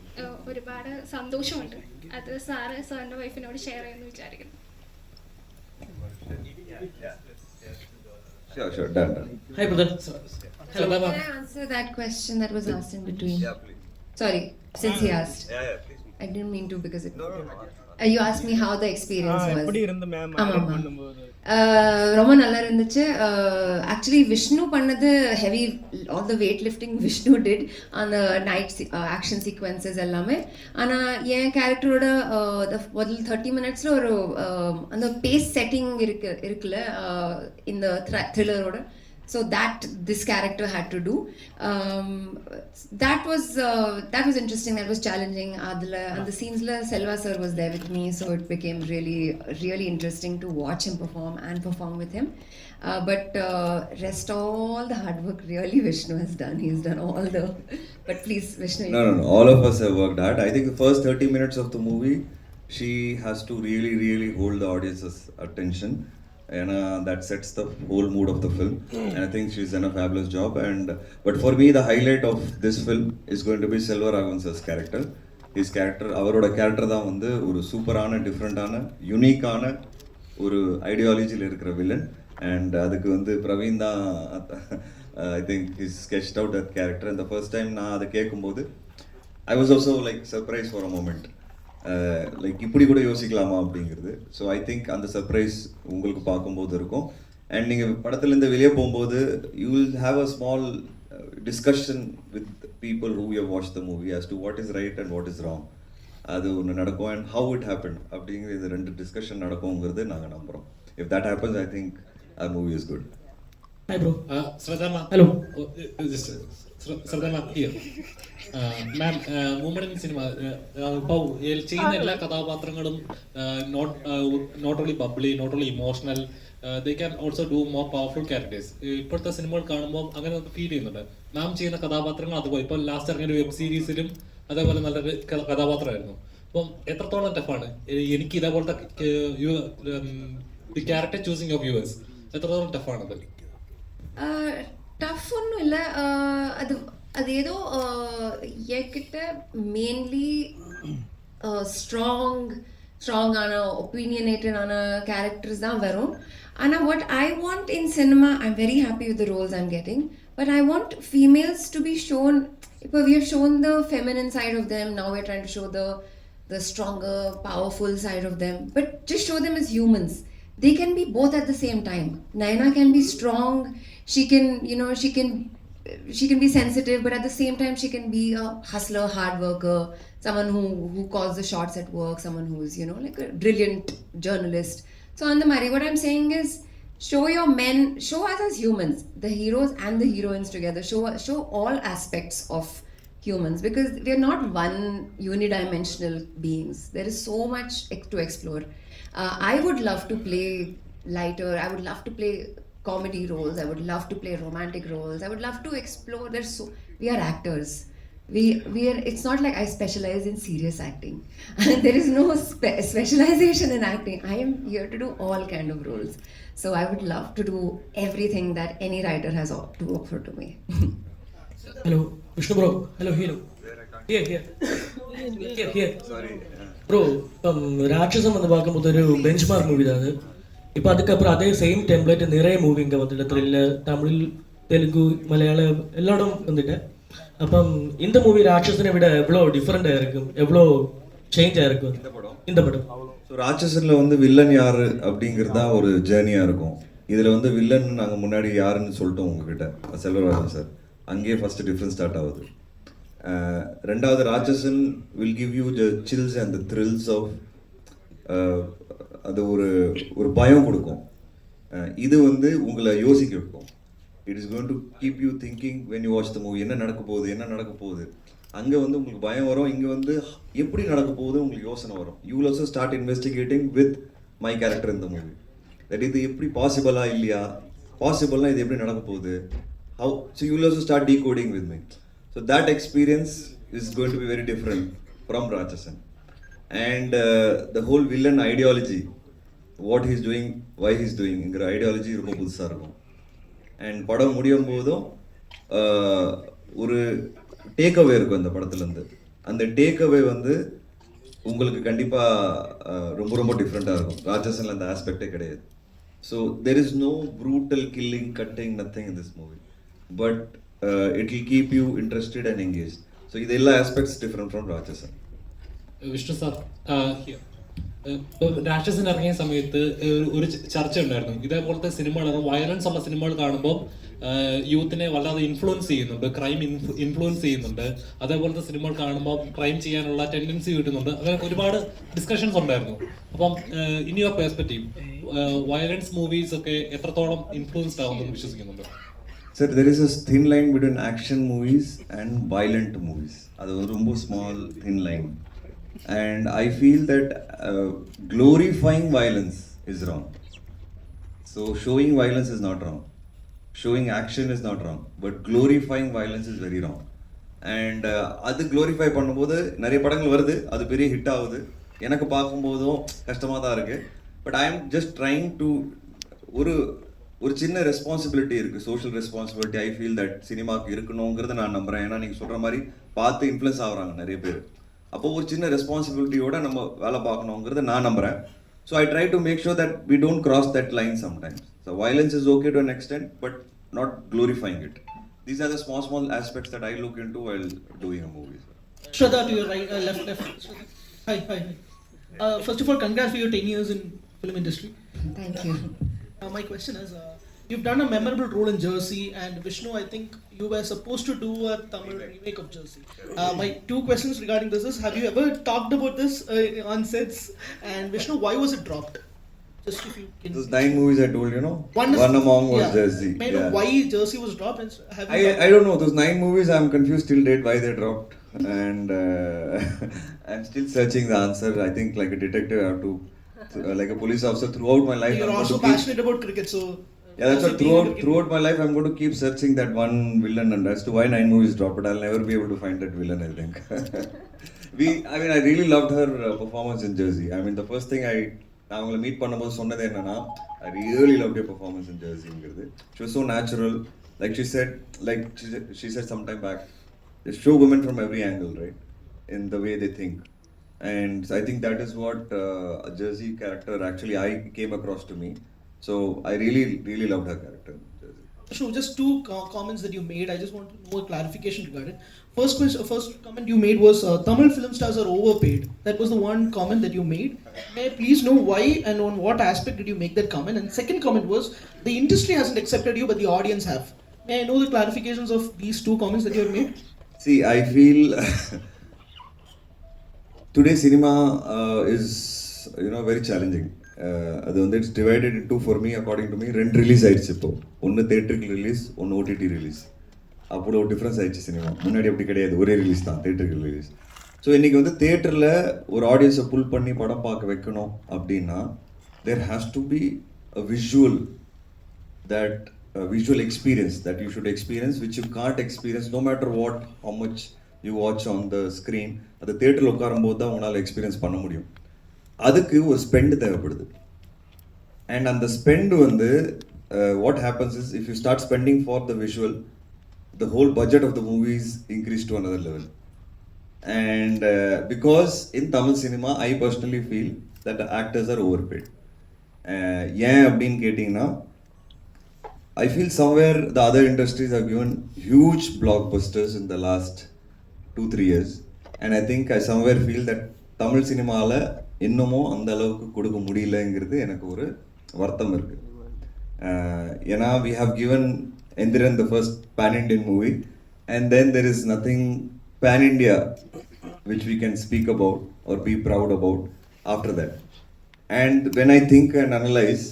ഒരുപാട് സന്തോഷമുണ്ട്. അത് സാറിൻ്റെ വൈഫിനോട് ഷെയർ ചെയ്യുമെന്ന് വിചാരിക്കുന്നു. Sure, done. Hi, brother. Can I answer that question that was asked in between? Yeah, please. Sorry, since he asked. Yeah, please. I didn't mean to because it. You asked me how the experience was. எப்படி இருந்த ma'am பண்ணும்போது? ரொம்ப நல்லா இருந்துச்சு. Actually Vishnu பண்ணது heavy, all the weight lifting Vishnu did அந்த night action sequences எல்லாமே. ஆனால் என் கேரக்டரோட முதல் 30 மினிட்ஸில் ஒரு அந்த பேஸ் செட்டிங் இருக்குல்ல இந்த த்ரில்லரோட. So that this character had to do. That was interesting. That was challenging. Adla and the scenes la Selva sir was there with me, so it became really interesting to watch him perform with him. But rest all the hard work really Vishnu has done. He's done all the. But please, Vishnu. No. All of us have worked hard. I think the first 30 minutes of the movie, she has to really hold the audience's attention. And that sets the whole mood of the film. And I think she's done a fabulous job. But for me, the highlight of this film is going to be Selva Raghavan sir's character. His character, avaroda character தான் வந்து ஒரு சூப்பரான, டிஃப்ரெண்டான, யூனிக்கான ஒரு ஐடியாலஜியில் இருக்கிற villain. And அதுக்கு வந்து பிரவீன் தான் I think his sketched out that character. And the first time நான் அதை கேட்கும்போது I was also like surprised for a moment. Like இப்படி கூட யோசிக்கலாமா அப்படிங்கிறது. ஸோ ஐ திங்க் அந்த சர்ப்ரைஸ் உங்களுக்கு பார்க்கும்போது இருக்கும். அண்ட் நீங்கள் படத்துலேருந்து வெளியே போகும்போது you will have a small discussion with people who you watch the movie as to what is right and what is wrong. அது ஒன்று நடக்கும். அண்ட் ஹவு இட் ஹேப்பன் அப்படிங்கிற இது 2 டிஸ்கஷன் நடக்குங்கிறது நாங்கள் நம்புகிறோம். If that happens I think our movie is good. Hi bro. Sradhama. Hello. Sradhama here. Ma'am, movement in cinema. ഇപ്പോൾ ചെയ്യുന്ന എല്ലാ കഥാപാത്രങ്ങളും not only bubbly, not only emotional, they can also do more powerful characters. ഇപ്പോഴത്തെ സിനിമകൾ കാണുമ്പോൾ അങ്ങനെ feel ചെയ്യുന്നുണ്ട്. നാം ചെയ്യുന്ന കഥാപാത്രങ്ങൾ അതുപോലെ ഇപ്പോൾ ലാസ്റ്റ് ഇറങ്ങിയ ഒരു വെബ് സീരീസിലും അതേപോലെ നല്ലൊരു കഥാപാത്രമായിരുന്നു. അപ്പം എത്രത്തോളം ടഫാണ് എനിക്ക് ഇതേപോലത്തെ ക്യാരക്ടർ ചൂസിങ് ഓഫ് വ്യൂവേഴ്സ് എത്രത്തോളം ടഫാണത്? ടഫ് ഒന്നുമില്ല. അതേതോ എൻകിட்ட മെയിൻലി ஸ்ட்ராங் ஆன ஒப்பீனியனேட்டட் ஆன கேரக்டர்ஸ் தான் வரும். ஆனால் what I want in cinema, I'm very happy with the roles I'm getting, but I want females to be shown. If we have shown the feminine side of them, now we're trying to show the stronger, powerful side of them, but just show them as humans. They can be both at the same time. Naina can be strong, she can be sensitive, but at the same time she can be a hustler, hard worker, someone who calls the shots at work, someone who's like a brilliant journalist. So on the Mari, what I'm saying is show your men, show us as humans, the heroes and the heroines together. Show all aspects of humans, because we're not one unidimensional beings. There is so much to explore. I would love to play lighter, I would love to play comedy roles, I would love to play romantic roles, I would love to explore. We are actors. We are. It's not like I specialize in serious acting. There is no specialization in acting. I am here to do all kind of roles. So I would love to do everything that any writer has to offer to me. Hello, Vishnu bro. Hello, here. Sorry. Bro, Ratsasan வந்து பார்க்கும்போது ஒரு bench mark movie தான் அது. இப்போ அதுக்கப்புறம் அதே same template நிறைய movie இங்கே வந்துட்டு த்ரில்லர், தமிழ், தெலுங்கு, மலையாளம் எல்லா இடம் வந்துட்டேன். അപ്പം இந்த மூவி ராட்சசனை விட எவ்வளோ டிஃப்ரெண்டாக இருக்கும், எவ்வளோ சேஞ்சாக இருக்கும் இந்த படம்? ஸோ ராட்சசனில் வந்து வில்லன் யார் அப்படிங்கிறது தான் ஒரு ஜேர்னியாக இருக்கும். இதில் வந்து வில்லன் நாங்கள் முன்னாடி யாருன்னு சொல்லிட்டோம் உங்ககிட்ட, செல்வராஜன் சார். அங்கேயே ஃபஸ்ட்டு டிஃப்ரென்ஸ் ஸ்டார்ட் ஆகுது. ரெண்டாவது, Ratsasan will give you the chills and the thrills of, அது ஒரு பயம் கொடுக்கும். இது வந்து உங்களை யோசிக்க வைக்கும். It is going to keep you thinking when you watch the movie. என்ன நடக்க போகுது. அங்கே வந்து உங்களுக்கு பயம் வரும், இங்கே வந்து எப்படி நடக்க போகுது உங்களுக்கு யோசனை வரும். You will also start investigating with my character இந்த மூவி. தட் இது எப்படி பாசிபிளா இல்லையா, பாசிபிள்னா இது எப்படி நடக்க போகுது, how. So you will also start decoding with me. So that experience is going to be very different from Ratchasan. And the whole villain ideology, what he's doing, why he's doing, ingra ideology ரொம்ப புதுசா இருக்கும். And படம் முடியும் போதும் ஒரு take away இருக்கும் அந்த படத்துலேருந்து. அந்த டேக் அவே வந்து உங்களுக்கு கண்டிப்பாக ரொம்ப டிஃப்ரெண்ட்டாக இருக்கும். ராட்சசனில் அந்த ஆஸ்பெக்டே கிடையாது. So there is no brutal killing, cutting, nothing in this movie. But it will keep you interested and engaged. So these all aspects different from Ratchasan. Vishnu sir, here. രാക്ഷസൻ ഇറങ്ങിയ സമയത്ത് ഒരു ചർച്ച ഉണ്ടായിരുന്നു. ഇതേപോലത്തെ സിനിമകൾ, വയലൻസ് ഉള്ള സിനിമകൾ കാണുമ്പോൾ യൂത്തിനെ വല്ലാതെ ഇൻഫ്ലുവൻസ് ചെയ്യുന്നുണ്ട്, ക്രൈം ഇൻഫ്ലുവൻസ് ചെയ്യുന്നുണ്ട്. അതേപോലത്തെ സിനിമകൾ കാണുമ്പോൾ ക്രൈം ചെയ്യാനുള്ള ടെൻഡൻസി കിട്ടുന്നുണ്ട്. അങ്ങനെ ഒരുപാട് ഡിസ്കഷൻസ് ഉണ്ടായിരുന്നു. അപ്പം in your perspective violence movies ഒക്കെ എത്രത്തോളം ഇൻഫ്ലുവൻസ്ഡ് ആവുമെന്ന് വിശ്വസിക്കുന്നുണ്ട്? Sir, there is a thin line between action movies and violent movies. That's a very small thin line. And I feel that glorifying violence is wrong. So showing violence is not wrong. Showing action is not wrong. But glorifying violence is very wrong. And அது glorify பண்ணும்போது நிறைய படங்கள் வருது, அது பெரிய hit ஆகுது. எனக்கு பார்க்கும்போதும் கஷ்டமாக தான் இருக்குது. But I am just trying to ஒரு சின்ன ரெஸ்பான்சிபிலிட்டி இருக்குது, social responsibility. I feel that சினிமாவுக்கு இருக்கணுங்கிறத நான் நம்புகிறேன். ஏன்னா நீங்கள் சொல்கிற மாதிரி பார்த்து இன்ஃப்ளூயன்ஸ் ஆகுறாங்க நிறைய பேர். அப்போது ஒரு சின்ன ரெஸ்பான்சிபிலிட்டியோட நம்ம வேலை பார்க்கணுங்கிறத நான் நம்புகிறேன். So I try to make sure that we don't cross that line sometimes. So violence is okay to an extent, but not glorifying it. These are the small aspects that I look into while doing a movie. Shraddha to your right, left. Shraddha. Hi. First of all, congrats for your 10 years in film industry. Thank you. My question is, you've done a memorable role in Jersey, and Vishnu, I think you were supposed to do a Tamil remake of Jersey. My two questions regarding this is, have you ever talked about this on sets? And Vishnu, why was it dropped? Just if you can. Those 9 movies I told you, know, One among was yeah. Jersey. May I know why Jersey was dropped? And have you I don't know, those 9 movies I'm confused till date why they dropped, and I'm still searching the answer. I think like a detective I have to, like a police officer throughout my life. You're I'm also going to keep- passionate about cricket, so. Yeah, that's what throughout my life I'm going to keep searching that one villain, and as to why 9 movies dropped, but I'll never be able to find that villain, I think. I really loved her performance in Jersey. I mean, the first thing நான் அவங்களை meet பண்ணும்போது சொன்னது என்னன்னா, I really loved your performance in Jersey. She was so natural. Like she said some time back, they show women from every angle, right? In the way they think. And I think that is what a Jersey character actually I came across to me. So I really loved her character. So just two comments that you made. I just want to know a clarification regarding it. First comment you made was Tamil film stars are overpaid. That was the one comment that you made. May I please know why and on what aspect did you make that comment? And second comment was the industry hasn't accepted you, but the audience have. May I know the clarifications of these two comments that you have made? See, I feel today cinema is very challenging. அது வந்து it's divided into for me according to me 2 release ஆயிடுச்சு. இப்போ ஒன்று தேட்டருக்கு release, ஒன்று OTT release. அப்போ ஒரு difference ஆயிடுச்சு சினிமா. முன்னாடி அப்படி கிடையாது, ஒரே ரிலீஸ் தான், தேட்டருக்கு ரிலீஸ். ஸோ இன்றைக்கி வந்து தேட்டரில் ஒரு ஆடியன்ஸை புல் பண்ணி படம் பார்க்க வைக்கணும் அப்படின்னா there has to be a visual experience that you should experience, which you can't experience no matter what, how much you watch on the screen. அது தேட்டரில் உட்காரும்போது தான் உங்களால் எக்ஸ்பீரியன்ஸ் பண்ண முடியும். அதுக்கு ஒரு ஸ்பெண்ட் தேவைப்படுது. அண்ட் அந்த ஸ்பெண்ட் வந்து what happens is, if you start spending for the visual, the whole budget of the movies increase to another level. And because in Tamil cinema I personally feel that the actors are overpaid. ஏன் அப்படின்னு கேட்டிங்கன்னா, I feel somewhere the other industries have given huge blockbusters in the last 2-3 years, and I think I somewhere feel that Tamil cinemaல இன்னமும் அந்த அளவுக்கு கொடுக்க முடியலங்கிறது எனக்கு ஒரு வருத்தம் இருக்கு. ஏன்னா we have given Endiran the first pan-Indian movie, and then there is nothing pan-India which we can speak about or be proud about after that. And when I think and analyze,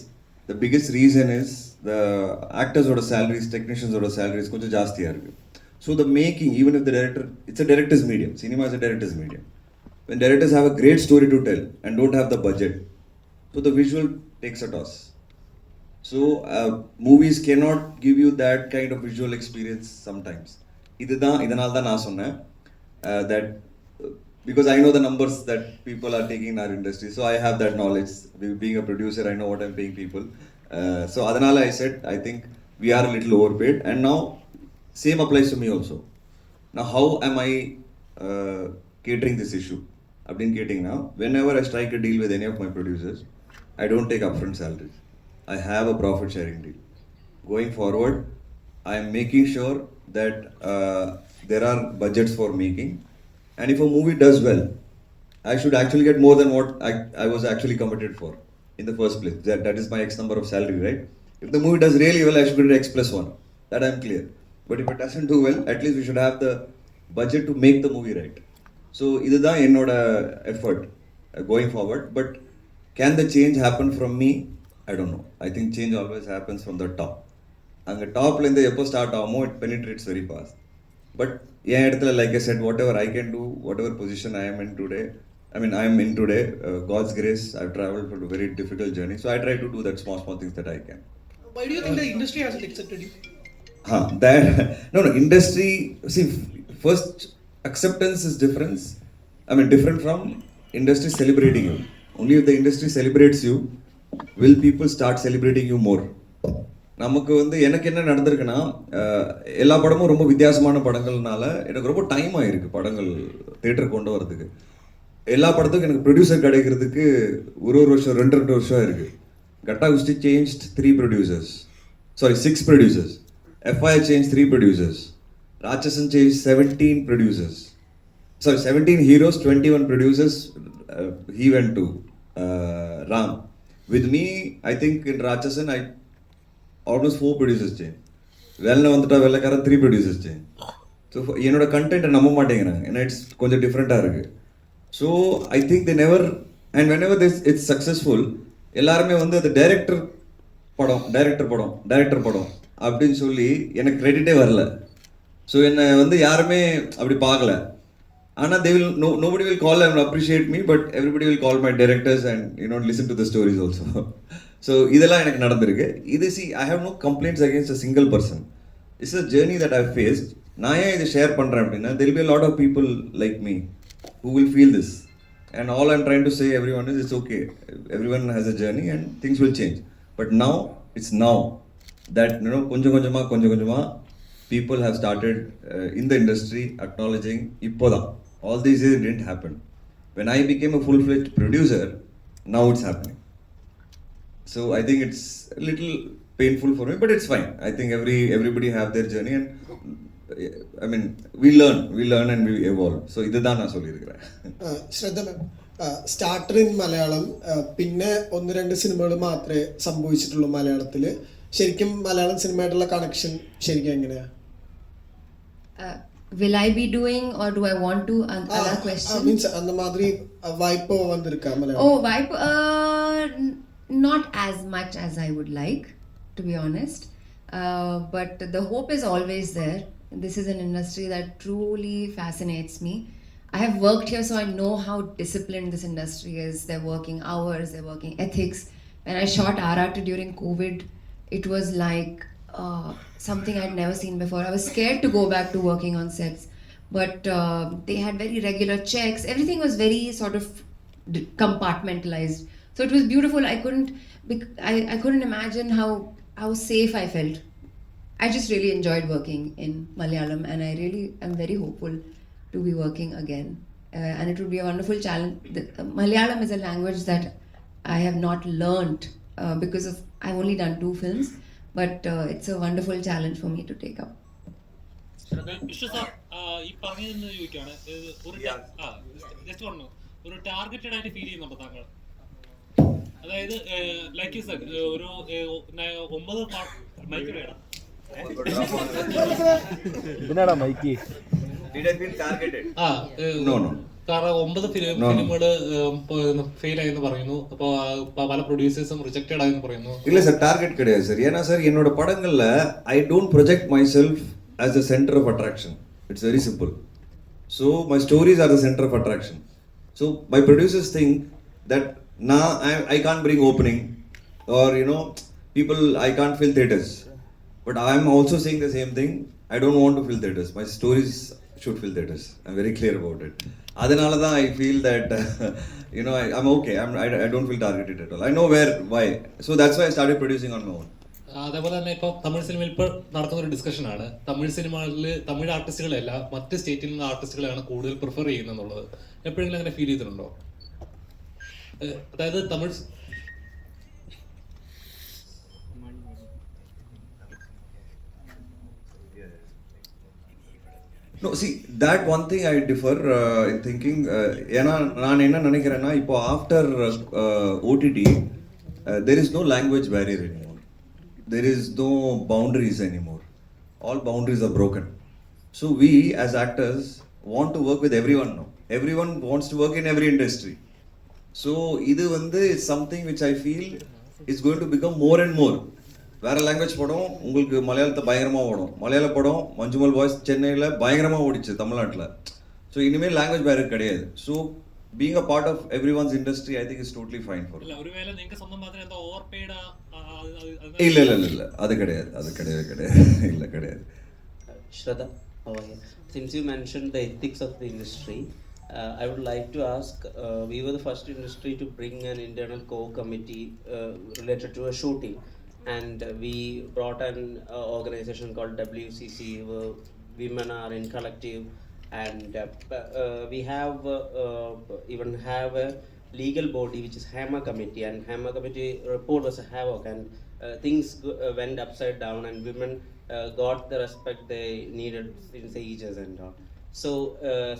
the biggest reason is the actors oda salaries, technicians oda salaries konja jaasthiya irukku. So the making, even if the director, it's a director's medium, cinema is a director's medium. When directors have a great story to tell and don't have the budget, so the visual takes a toss. So movies cannot give you that kind of visual experience sometimes. இதனால தான் நான் சொன்னேன் that because I know the numbers that people are taking in our industry, so I have that knowledge. Being a producer, I know what I'm paying people. So adanala I said I think we are a little overpaid, and now same applies to me also. Now how am I catering this issue? Abdin catering now, whenever I strike a deal with any of my producers, I don't take upfront salaries. I have a profit sharing deal. Going forward, I am making sure that there are budgets for making, and if a movie does well, I should actually get more than what I was actually committed for in the first place. That is my X number of salary, right? If the movie does really well, I should get X plus 1. That I'm clear. But if it doesn't do well, at least we should have the budget to make the movie right. So இதுதான் என்னோட effort going forward. But can the change happen from me? I don't know. I think change always happens from the top. அங்கே டாப்லேருந்து எப்போ start ஆகுமோ it penetrates very fast. But என் இடத்துல, like I said, whatever I can do, whatever position I am in today, God's grace, I've traveled for a very difficult journey. So I try to do that small things that I can. Why do you think the industry hasn't accepted you? No, industry, see, first acceptance is different from industry celebrating you. Only if the industry celebrates you, will people start celebrating you more. நமக்கு வந்து எனக்கு என்ன நடந்திருக்குன்னா, எல்லா படமும் ரொம்ப வித்தியாசமான படங்கள்னால எனக்கு ரொம்ப டைம் ஆயிருக்கு படங்கள் தேட்டருக்கு கொண்டு வரதுக்கு. எல்லா படத்துக்கும் எனக்கு ப்ரொடியூசர் கிடைக்கிறதுக்கு ஒரு வருஷம் 2 வருஷம் இருக்குது. Gatta Gusti changed 3 producers. Sorry, 6 producers. FIR changed 3 producers. Rachasan changed 17 producers. Sorry, 17 heroes, 21 producers. He went to Ram. With me, I think in Rachasan, I almost 4 producers changed. Velna vandutta vellakaran 3 producers changed. So என்னோட content நம்ப மாட்டேங்கிறாங்க, ஏன்னா it's கொஞ்சம் டிஃப்ரெண்ட்டாக இருக்குது. So I think they never, and when ever this it's successful, எல்லாருமே வந்து அது டைரக்டர் படம் அப்படின்னு சொல்லி எனக்கு கிரெடிட்டே வரல. ஸோ என்னை வந்து யாருமே அப்படி பார்க்கல. ஆனால் they will nobody will call and appreciate me, but everybody will call my directors and listen to the stories also. So இதெல்லாம் எனக்கு நடந்திருக்கு. இது I have no complaints against a single person. It's a journey that I've faced. நான் ஏன் இதை share பண்ணுறேன் அப்படின்னா, there will be a lot of people like me who will feel this. And all I'm trying to say everyone is, it's okay. Everyone has a journey and things will change. But now, it's now that, konja konjama, people have started in the industry acknowledging, ippoda. All these years didn't happen. When I became a full-fledged producer, now it's happening. So I think it's a little painful for me, but it's fine. I think everybody have their journey, and I mean, we learn and we evolve. So ഇതാണ് ഞാൻ சொல்லியிருக்கிறேன். ശ്രദ്ധ മാം, starter in Malayalam, പിന്നെ 1-2 സിനിമകൾ മാത്രമേ സംഭവിച്ചിട്ടുള്ളൂ മലയാളത്തിൽ. ശരിക്കും Malayalam സിനിമയായിട്ടുള്ള connection ശരിക്കും എങ്ങനെയാ? Will I be doing or do I want to? Another question. Means அந்த மாதிரி வாய்ப்பு வந்திருக்கா Malayalam? Oh, vibe. Not as much as I would like, to be honest. But the hope is always there. This is an industry that truly fascinates me. I have worked here, so I know how disciplined this industry is. Their working hours, their working ethics. When I shot RRT during COVID, it was like something I'd never seen before. I was scared to go back to working on sets, but they had very regular checks. Everything was very sort of compartmentalized. So it was beautiful. I couldn't imagine how safe I felt. I just really enjoyed working in Malayalam, and I really am very hopeful to be working again. And it would be a wonderful challenge. Malayalam is a language that I have not learnt because of I've only done 2 films, but it's a wonderful challenge for me to take up. Vishnu sir, ഈ പറഞ്ഞതെന്ന് ചോദിക്കുകയാണ്, just പറഞ്ഞു, ഒരു targeted ആയിട്ട് feel ചെയ്യുന്നുണ്ടോ താങ്കൾ? അതായത് like you said, ഒരു 9 മൈക്ക് വേണം. ഇതിനാടാ മൈക്ക്. കാരണം 9 ഫിലിമുകള് ഫെയിൽ ആയെന്ന് പറയുന്നു. അപ്പോൾ പല പ്രൊഡ്യൂസേഴ്സും റിജക്റ്റഡ് ആയെന്ന് പറയുന്നു. இல்லை சார், டார்கெட் கிடையாது சார். ஏன்னா சார், என்னோட படங்கள்ல I don't project myself as the centre of attraction. It's very simple. So my stories are the centre of attraction. So my producers think that I can't bring opening, or people, I can't fill theaters. But I am also saying the same thing. I don't want to fill theaters. My stories should fill theaters. I'm very clear about it. Adanala da I feel that I'm okay. I don't feel targeted at all. I know why. So that's why I started producing on my own. അതേപോലെ തന്നെ ഇപ്പോൾ തമിഴ് സിനിമയിൽ ഇപ്പോൾ നടക്കുന്ന ഒരു ഡിസ്കഷനാണ്, തമിഴ് സിനിമകളിൽ തമിഴ് ആർട്ടിസ്റ്റുകളല്ല മറ്റ് സ്റ്റേറ്റിൽ നിന്ന് ആർട്ടിസ്റ്റുകളെയാണ് കൂടുതൽ പ്രിഫർ ചെയ്യുന്നത്. എപ്പോഴെങ്കിലും അങ്ങനെ ഫീൽ ചെയ്തിട്ടുണ്ടോ? അതായത് Tamil No, see, that one thing I differ in thinking. ஏன்னா நான் என்ன நினைக்கிறேன்னா, இப்போ after OTT there is no language barrier anymore. There is no boundaries anymore. All boundaries are broken. So we as actors want to work with everyone now. Everyone wants to work in every industry. So இது வந்து is something which I feel is going to become more and more. வேறு language படம் உங்களுக்கு மலையாளத்தை பயங்கரமாக ஓடும். மலையாள படம் Manjummel boys சென்னையில் பயங்கரமாக ஓடிச்சு தமிழ்நாட்டில். ஸோ இனிமேல் லாங்குவேஜ் பேரியர் கிடையாது. So being a part of everyone's industry I think is totally fine for. இல்லை அது கிடையாது இல்லை கிடையாது. Shraddha, since you mentioned the ethics of the industry, I would like to ask, we were the first industry to bring an internal core committee related to a shooting, and we brought an organization called WCC, where women are in collective and we have even have a legal body which is Hama Committee, and Hama Committee report was a havoc, and things went upside down, and women got the respect they needed since ages and all. So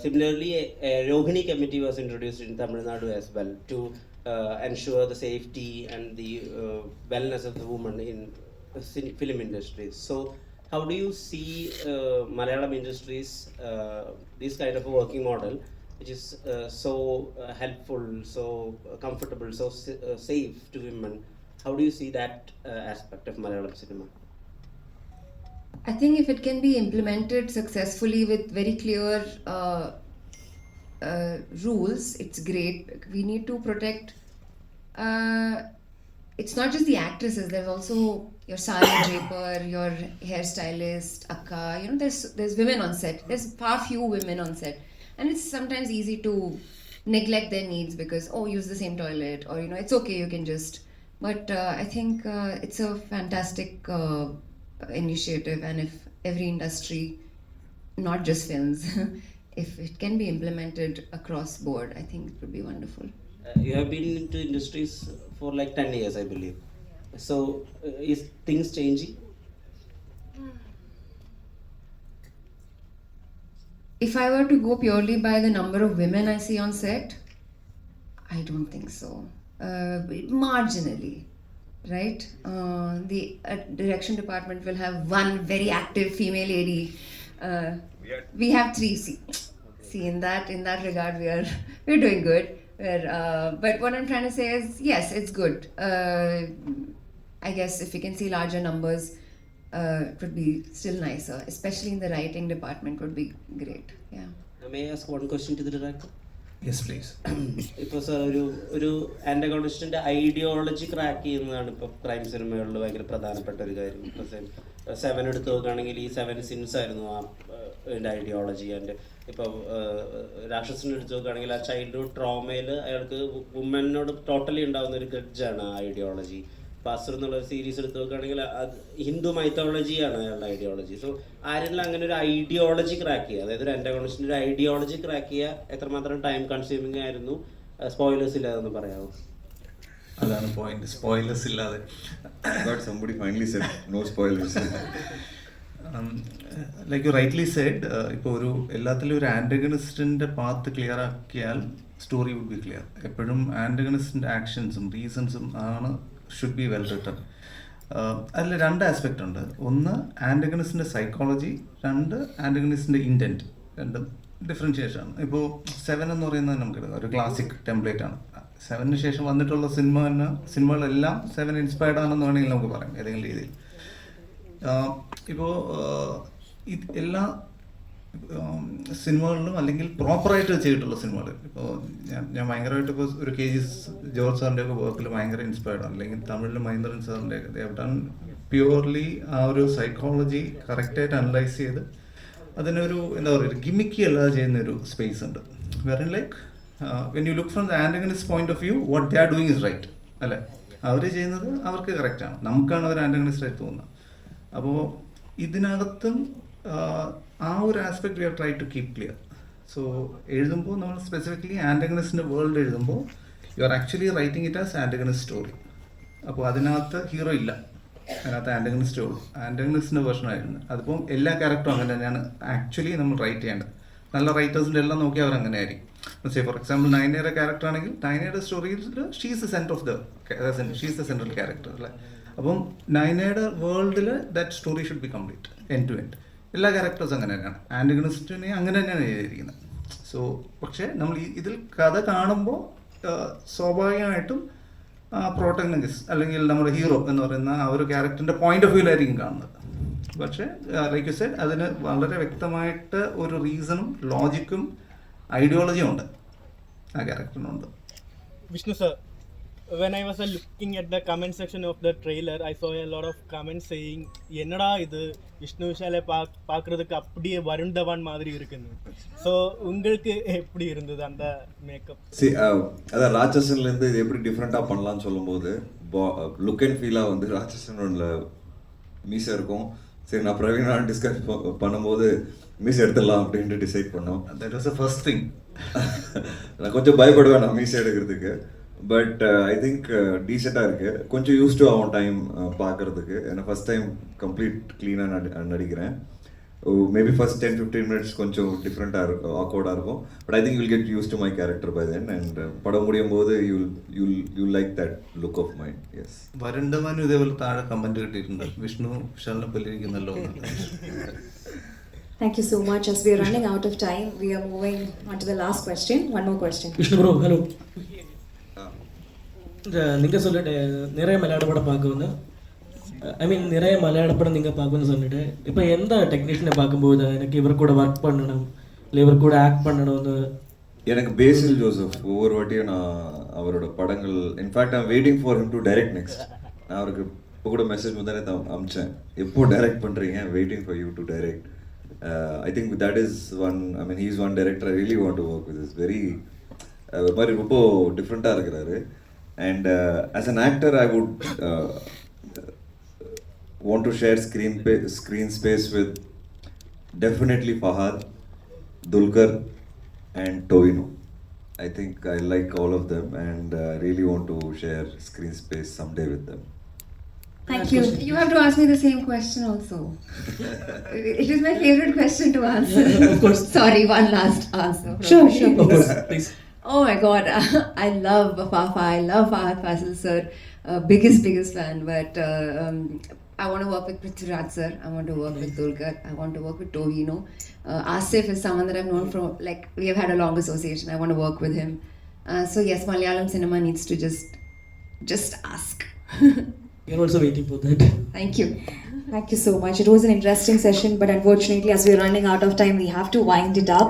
similarly, a Rohini committee was introduced in Tamil Nadu as well to ensure the safety and the wellness of the woman in film industries. So how do you see Malayalam industries, this kind of a working model, which is so helpful, so comfortable, so safe to women? How do you see that aspect of Malayalam cinema? I think if it can be implemented successfully with very clear rules, it's great. We need to protect. It's not just the actresses. There's also your sari draper, your hairstylist, akka. You know, there's women on set. There's far few women on set, and it's sometimes easy to neglect their needs because use the same toilet, or it's okay, you can just. But I think it's a fantastic initiative, and if every industry, not just films, if it can be implemented across board, I think it would be wonderful. You have been into industries for like 10 years, I believe. So is things changing? If I were to go purely by the number of women I see on set, I don't think so. Marginally, right? The direction department will have one very active female AD. We have 3. See, in that regard, we're doing good. But what I'm trying to say is, yes, it's good. I guess if we can see larger numbers, it would be still nicer, especially in the writing department would be great. Yeah. May I ask one question to the director? Yes, please. ഇപ്പോൾ sir ഒരു ആൻറ്റഗോണിസ്റ്റിൻ്റെ ideology crack ചെയ്യുന്നതാണ് ഇപ്പോൾ crime സിനിമകളിൽ ഭയങ്കര പ്രധാനപ്പെട്ട ഒരു കാര്യം. ഇപ്പോൾ 7 എടുത്ത് നോക്കുകയാണെങ്കിൽ ഈ 7 സിൻസ് ആയിരുന്നു അതിൻ്റെ ഐഡിയോളജി. ആൻഡ് ഇപ്പോൾ രാക്ഷസിനെ എടുത്ത് നോക്കുകയാണെങ്കിൽ ആ ചൈൽഡ്ഹുഡ് ട്രോമയിൽ അയാൾക്ക് വുമനോട് ടോട്ടലി ഉണ്ടാകുന്ന ഒരു ഗ്രഡ്ജാണ് ആ ഐഡിയോളജി. പാസ്റ്റർ എന്നുള്ള സീരീസ് എടുത്ത് നോക്കുകയാണെങ്കിൽ അത് ഹിന്ദു മൈത്തോളജിയാണ് അയാളുടെ ഐഡിയോളജി. സോ ആരെങ്കിലും അങ്ങനെ ഒരു ഐഡിയോളജി ക്രാക്ക് ചെയ്യുക, അതായത് ഒരു ആൻറ്റഗോണിസ്റ്റിൻ്റെ ഒരു ഐഡിയോളജി ക്രാക്ക് ചെയ്യുക എത്രമാത്രം ടൈം കൺസ്യൂമിങ് ആയിരുന്നു? സ്പോയിലേഴ്സ് ഇല്ലാതെന്ന് പറയാമോ? അതാണ് പോയിന്റ്, സ്പോയിലേഴ്സ് ഇല്ലാതെ. Somebody finally said no spoilers. Like you rightly said, ഇപ്പോൾ എല്ലാത്തിലും ഒരു ആൻറ്റഗണിസ്റ്റിൻ്റെ പാത്ത് ക്ലിയർ ആക്കിയാൽ സ്റ്റോറി വുഡ് ബി ക്ലിയർ. എപ്പോഴും ആൻറ്റഗണിസ്റ്റിൻ്റെ ആക്ഷൻസും റീസൺസും ഷുഡ് ബി വെൽ റിട്ടൺ. അതിൽ 2 ആസ്പെക്റ്റ് ഉണ്ട്. ഒന്ന് ആൻറ്റഗണിസ്റ്റിൻ്റെ സൈക്കോളജി, 2 ആൻറ്റഗണിസ്റ്റിൻ്റെ ഇൻറ്റൻറ്റ്. രണ്ടും ഡിഫറൻഷിയേഷനാണ്. ഇപ്പോൾ 7 എന്ന് പറയുന്നത് നമുക്ക് ഒരു ക്ലാസിക് ടെംപ്ലേറ്റ് ആണ്. 7-ന് ശേഷം വന്നിട്ടുള്ള സിനിമകളെല്ലാം 7 ഇൻസ്പയർഡ് ആണെന്ന് വേണമെങ്കിൽ നമുക്ക് പറയാം ഏതെങ്കിലും രീതിയിൽ. ഇപ്പോൾ എല്ലാ സിനിമകളിലും അല്ലെങ്കിൽ പ്രോപ്പറായിട്ട് ചെയ്തിട്ടുള്ള സിനിമകൾ, ഇപ്പോൾ ഞാൻ ഭയങ്കരമായിട്ട് ഇപ്പോൾ ഒരു KG ജോർജ് സാറിൻ്റെ ഒക്കെ വർക്കിൽ ഭയങ്കര ഇൻസ്പയർഡ് ആണ്. അല്ലെങ്കിൽ തമിഴിൽ മഹേന്ദ്രൻ സാറിൻ്റെ ഡൺ പ്യുവർലി ആ ഒരു സൈക്കോളജി കറക്റ്റായിട്ട് അനലൈസ് ചെയ്ത് അതിനൊരു എന്താ പറയുക, ഗിമിക്കി അല്ലാതെ ചെയ്യുന്നൊരു സ്പേസ് ഉണ്ട്. വെറും like when you look from the antagonist point of view, what they are doing is right അല്ലേ? അവർ ചെയ്യുന്നത് അവർക്ക് കറക്റ്റാണ്, നമുക്കാണ് അവർ ആൻറ്റഗണിസ്റ്റായിട്ട് തോന്നുന്നത്. അപ്പോൾ ഇതിനകത്തും ആ ഒരു aspect we are try to keep clear. So എഴുതുമ്പോൾ നമ്മൾ സ്പെസിഫിക്കലി ആൻറ്റഗണിസ്റ്റിൻ്റെ വേൾഡ് എഴുതുമ്പോൾ you are actually writing it as antagonist story. അപ്പോൾ അതിനകത്ത് ഹീറോ ഇല്ല, അതിനകത്ത് ആൻറ്റഗണിസ്റ്റേ ഉള്ളൂ. ആൻറ്റഗണിസ്റ്റിൻ്റെ വേർഷനായിരുന്നു. അതിപ്പം എല്ലാ ക്യാരക്ടറും അങ്ങനെ തന്നെയാണ് ആക്ച്വലി നമ്മൾ റൈറ്റ് ചെയ്യേണ്ടത്. നല്ല റൈറ്റേഴ്സിൻ്റെ എല്ലാം നോക്കി അവർ അങ്ങനെ ആയിരിക്കും. ഫോർ എക്സാമ്പിൾ നയനയുടെ ക്യാരക്ടർ ആണെങ്കിൽ നയനയുടെ സ്റ്റോറിയിൽ she's the centre of the she's the central character അല്ലേ? അപ്പം നയനയുടെ വേൾഡിൽ that story should be complete end to end. എല്ലാ ക്യാരക്ടേഴ്സും അങ്ങനെ തന്നെയാണ്. ആൻറ്റഗണിസ്റ്റിനെ അങ്ങനെ തന്നെയാണ് എഴുതിയിരിക്കുന്നത്. സോ പക്ഷേ നമ്മൾ ഇതിൽ കഥ കാണുമ്പോൾ സ്വാഭാവികമായിട്ടും പ്രോട്ടഗണിസ്റ്റ് അല്ലെങ്കിൽ നമ്മുടെ ഹീറോ എന്ന് പറയുന്ന ആ ഒരു ക്യാരക്ടറിൻ്റെ പോയിന്റ് ഓഫ് വ്യൂവിലായിരിക്കും കാണുന്നത്. പക്ഷേ ലൈക്ക് യു സെഡ്, അതിന് വളരെ വ്യക്തമായിട്ട് ഒരു റീസണും ലോജിക്കും ഐഡിയോളജിയും ഉണ്ട് ആ ക്യാരക്ടറിനുണ്ട്. Vishnu sir, when I was looking at the comment section of the trailer, I saw a lot of comments saying என்னடா இது விஷ்ணு விஷாலை பார்க்கறதுக்கு அப்படியே வருண் தவான் மாதிரி இருக்குன்னு. ஸோ உங்களுக்கு எப்படி இருந்தது அந்த மேக்கப்? அதான் ராட்சசன்லேருந்து இது எப்படி டிஃப்ரெண்ட்டாக பண்ணலான்னு சொல்லும்போது லுக் அண்ட் ஃபீலாக வந்து ராட்சசனோட மீசை இருக்கும், சரி நான் பிரவீனா டிஸ்கஸ் பண்ணும்போது மீஸ் எடுத்துடலாம் அப்படின்ட்டு டிசைட் பண்ணோம். That was the first thing. நான் கொஞ்சம் பயப்படுவேன் நான் மீஸ் எடுக்கிறதுக்கு. பட் ஐ திங்க் டீசெண்டாக இருக்குது. கொஞ்சம் யூஸ் டு ஆகும் டைம் பார்க்குறதுக்கு. ஏன்னா ஃபஸ்ட் டைம் கம்ப்ளீட் க்ளீனாக நடிக்கிறேன். மேபி ஃபர்ஸ்ட் 10-15 minutes கொஞ்சம் டிஃப்ரெண்ட்டாக இருக்கும், ஆக்வர்டாக இருக்கும். But I think will get used to my character by then. And படம் முடியும் போது you like that look of mind. Yes. വരുണ്ടവനും ഇതേപോലെ താഴെ കമന്റ് കിട്ടിയിട്ടുണ്ട്, വിഷ്ണു വിശാലിനെ പോലെ ഇരിക്കുന്നല്ലോ. Thank you so much. As we are running out of time, we are moving on to the last question. One more question. Vishnu bro hello. நீங்கள் சொல்லிட்டு நிறைய மலையாள படம் பார்க்கும்போது நிறைய மலையாள படம் நீங்கள் பார்க்கணும்னு சொல்லிட்டு இப்போ எந்த டெக்னீஷியனை பார்க்கும்போது எனக்கு இவர் கூட ஒர்க் பண்ணணும் இல்லை இவர் கூட ஆக்ட் பண்ணணும்னு? எனக்கு பேசில் ஜோசப் ஒவ்வொரு வாட்டியும் நான் அவரோட படங்கள், in fact I'm waiting for him to direct next. நான் அவருக்கு இப்போ கூட மெசேஜ் முந்தானே அமிச்சேன், எப்போ டைரக்ட் பண்ணுறீங்க, waiting for you to direct. I think that is one, he is one director I really want to work with. It's very ஒரு மாதிரி ரொம்ப டிஃப்ரெண்ட்டாக இருக்கிறாரு. And as an actor I would want to share screen space with definitely Fahad, Dulquer and Tovino. I think I like all of them and really want to share screen space someday with them. Thank you. You have to ask me the same question also. It is my favorite question to answer. Of course. Sorry, one last answer. Sure. Of course, please. Oh my God, I love Fafa. I love Fahad Fasil sir. Biggest fan. But I want to work with Prithviraj sir. I want to work with Dulquer. I want to work with Tovino. Asif is someone that I've known from, like, we have had a long association. I want to work with him. So yes, Malayalam cinema needs to just ask. We are also waiting for that. Thank you. Thank you so much. It was an interesting session, but unfortunately, as we're running out of time, we have to wind it up.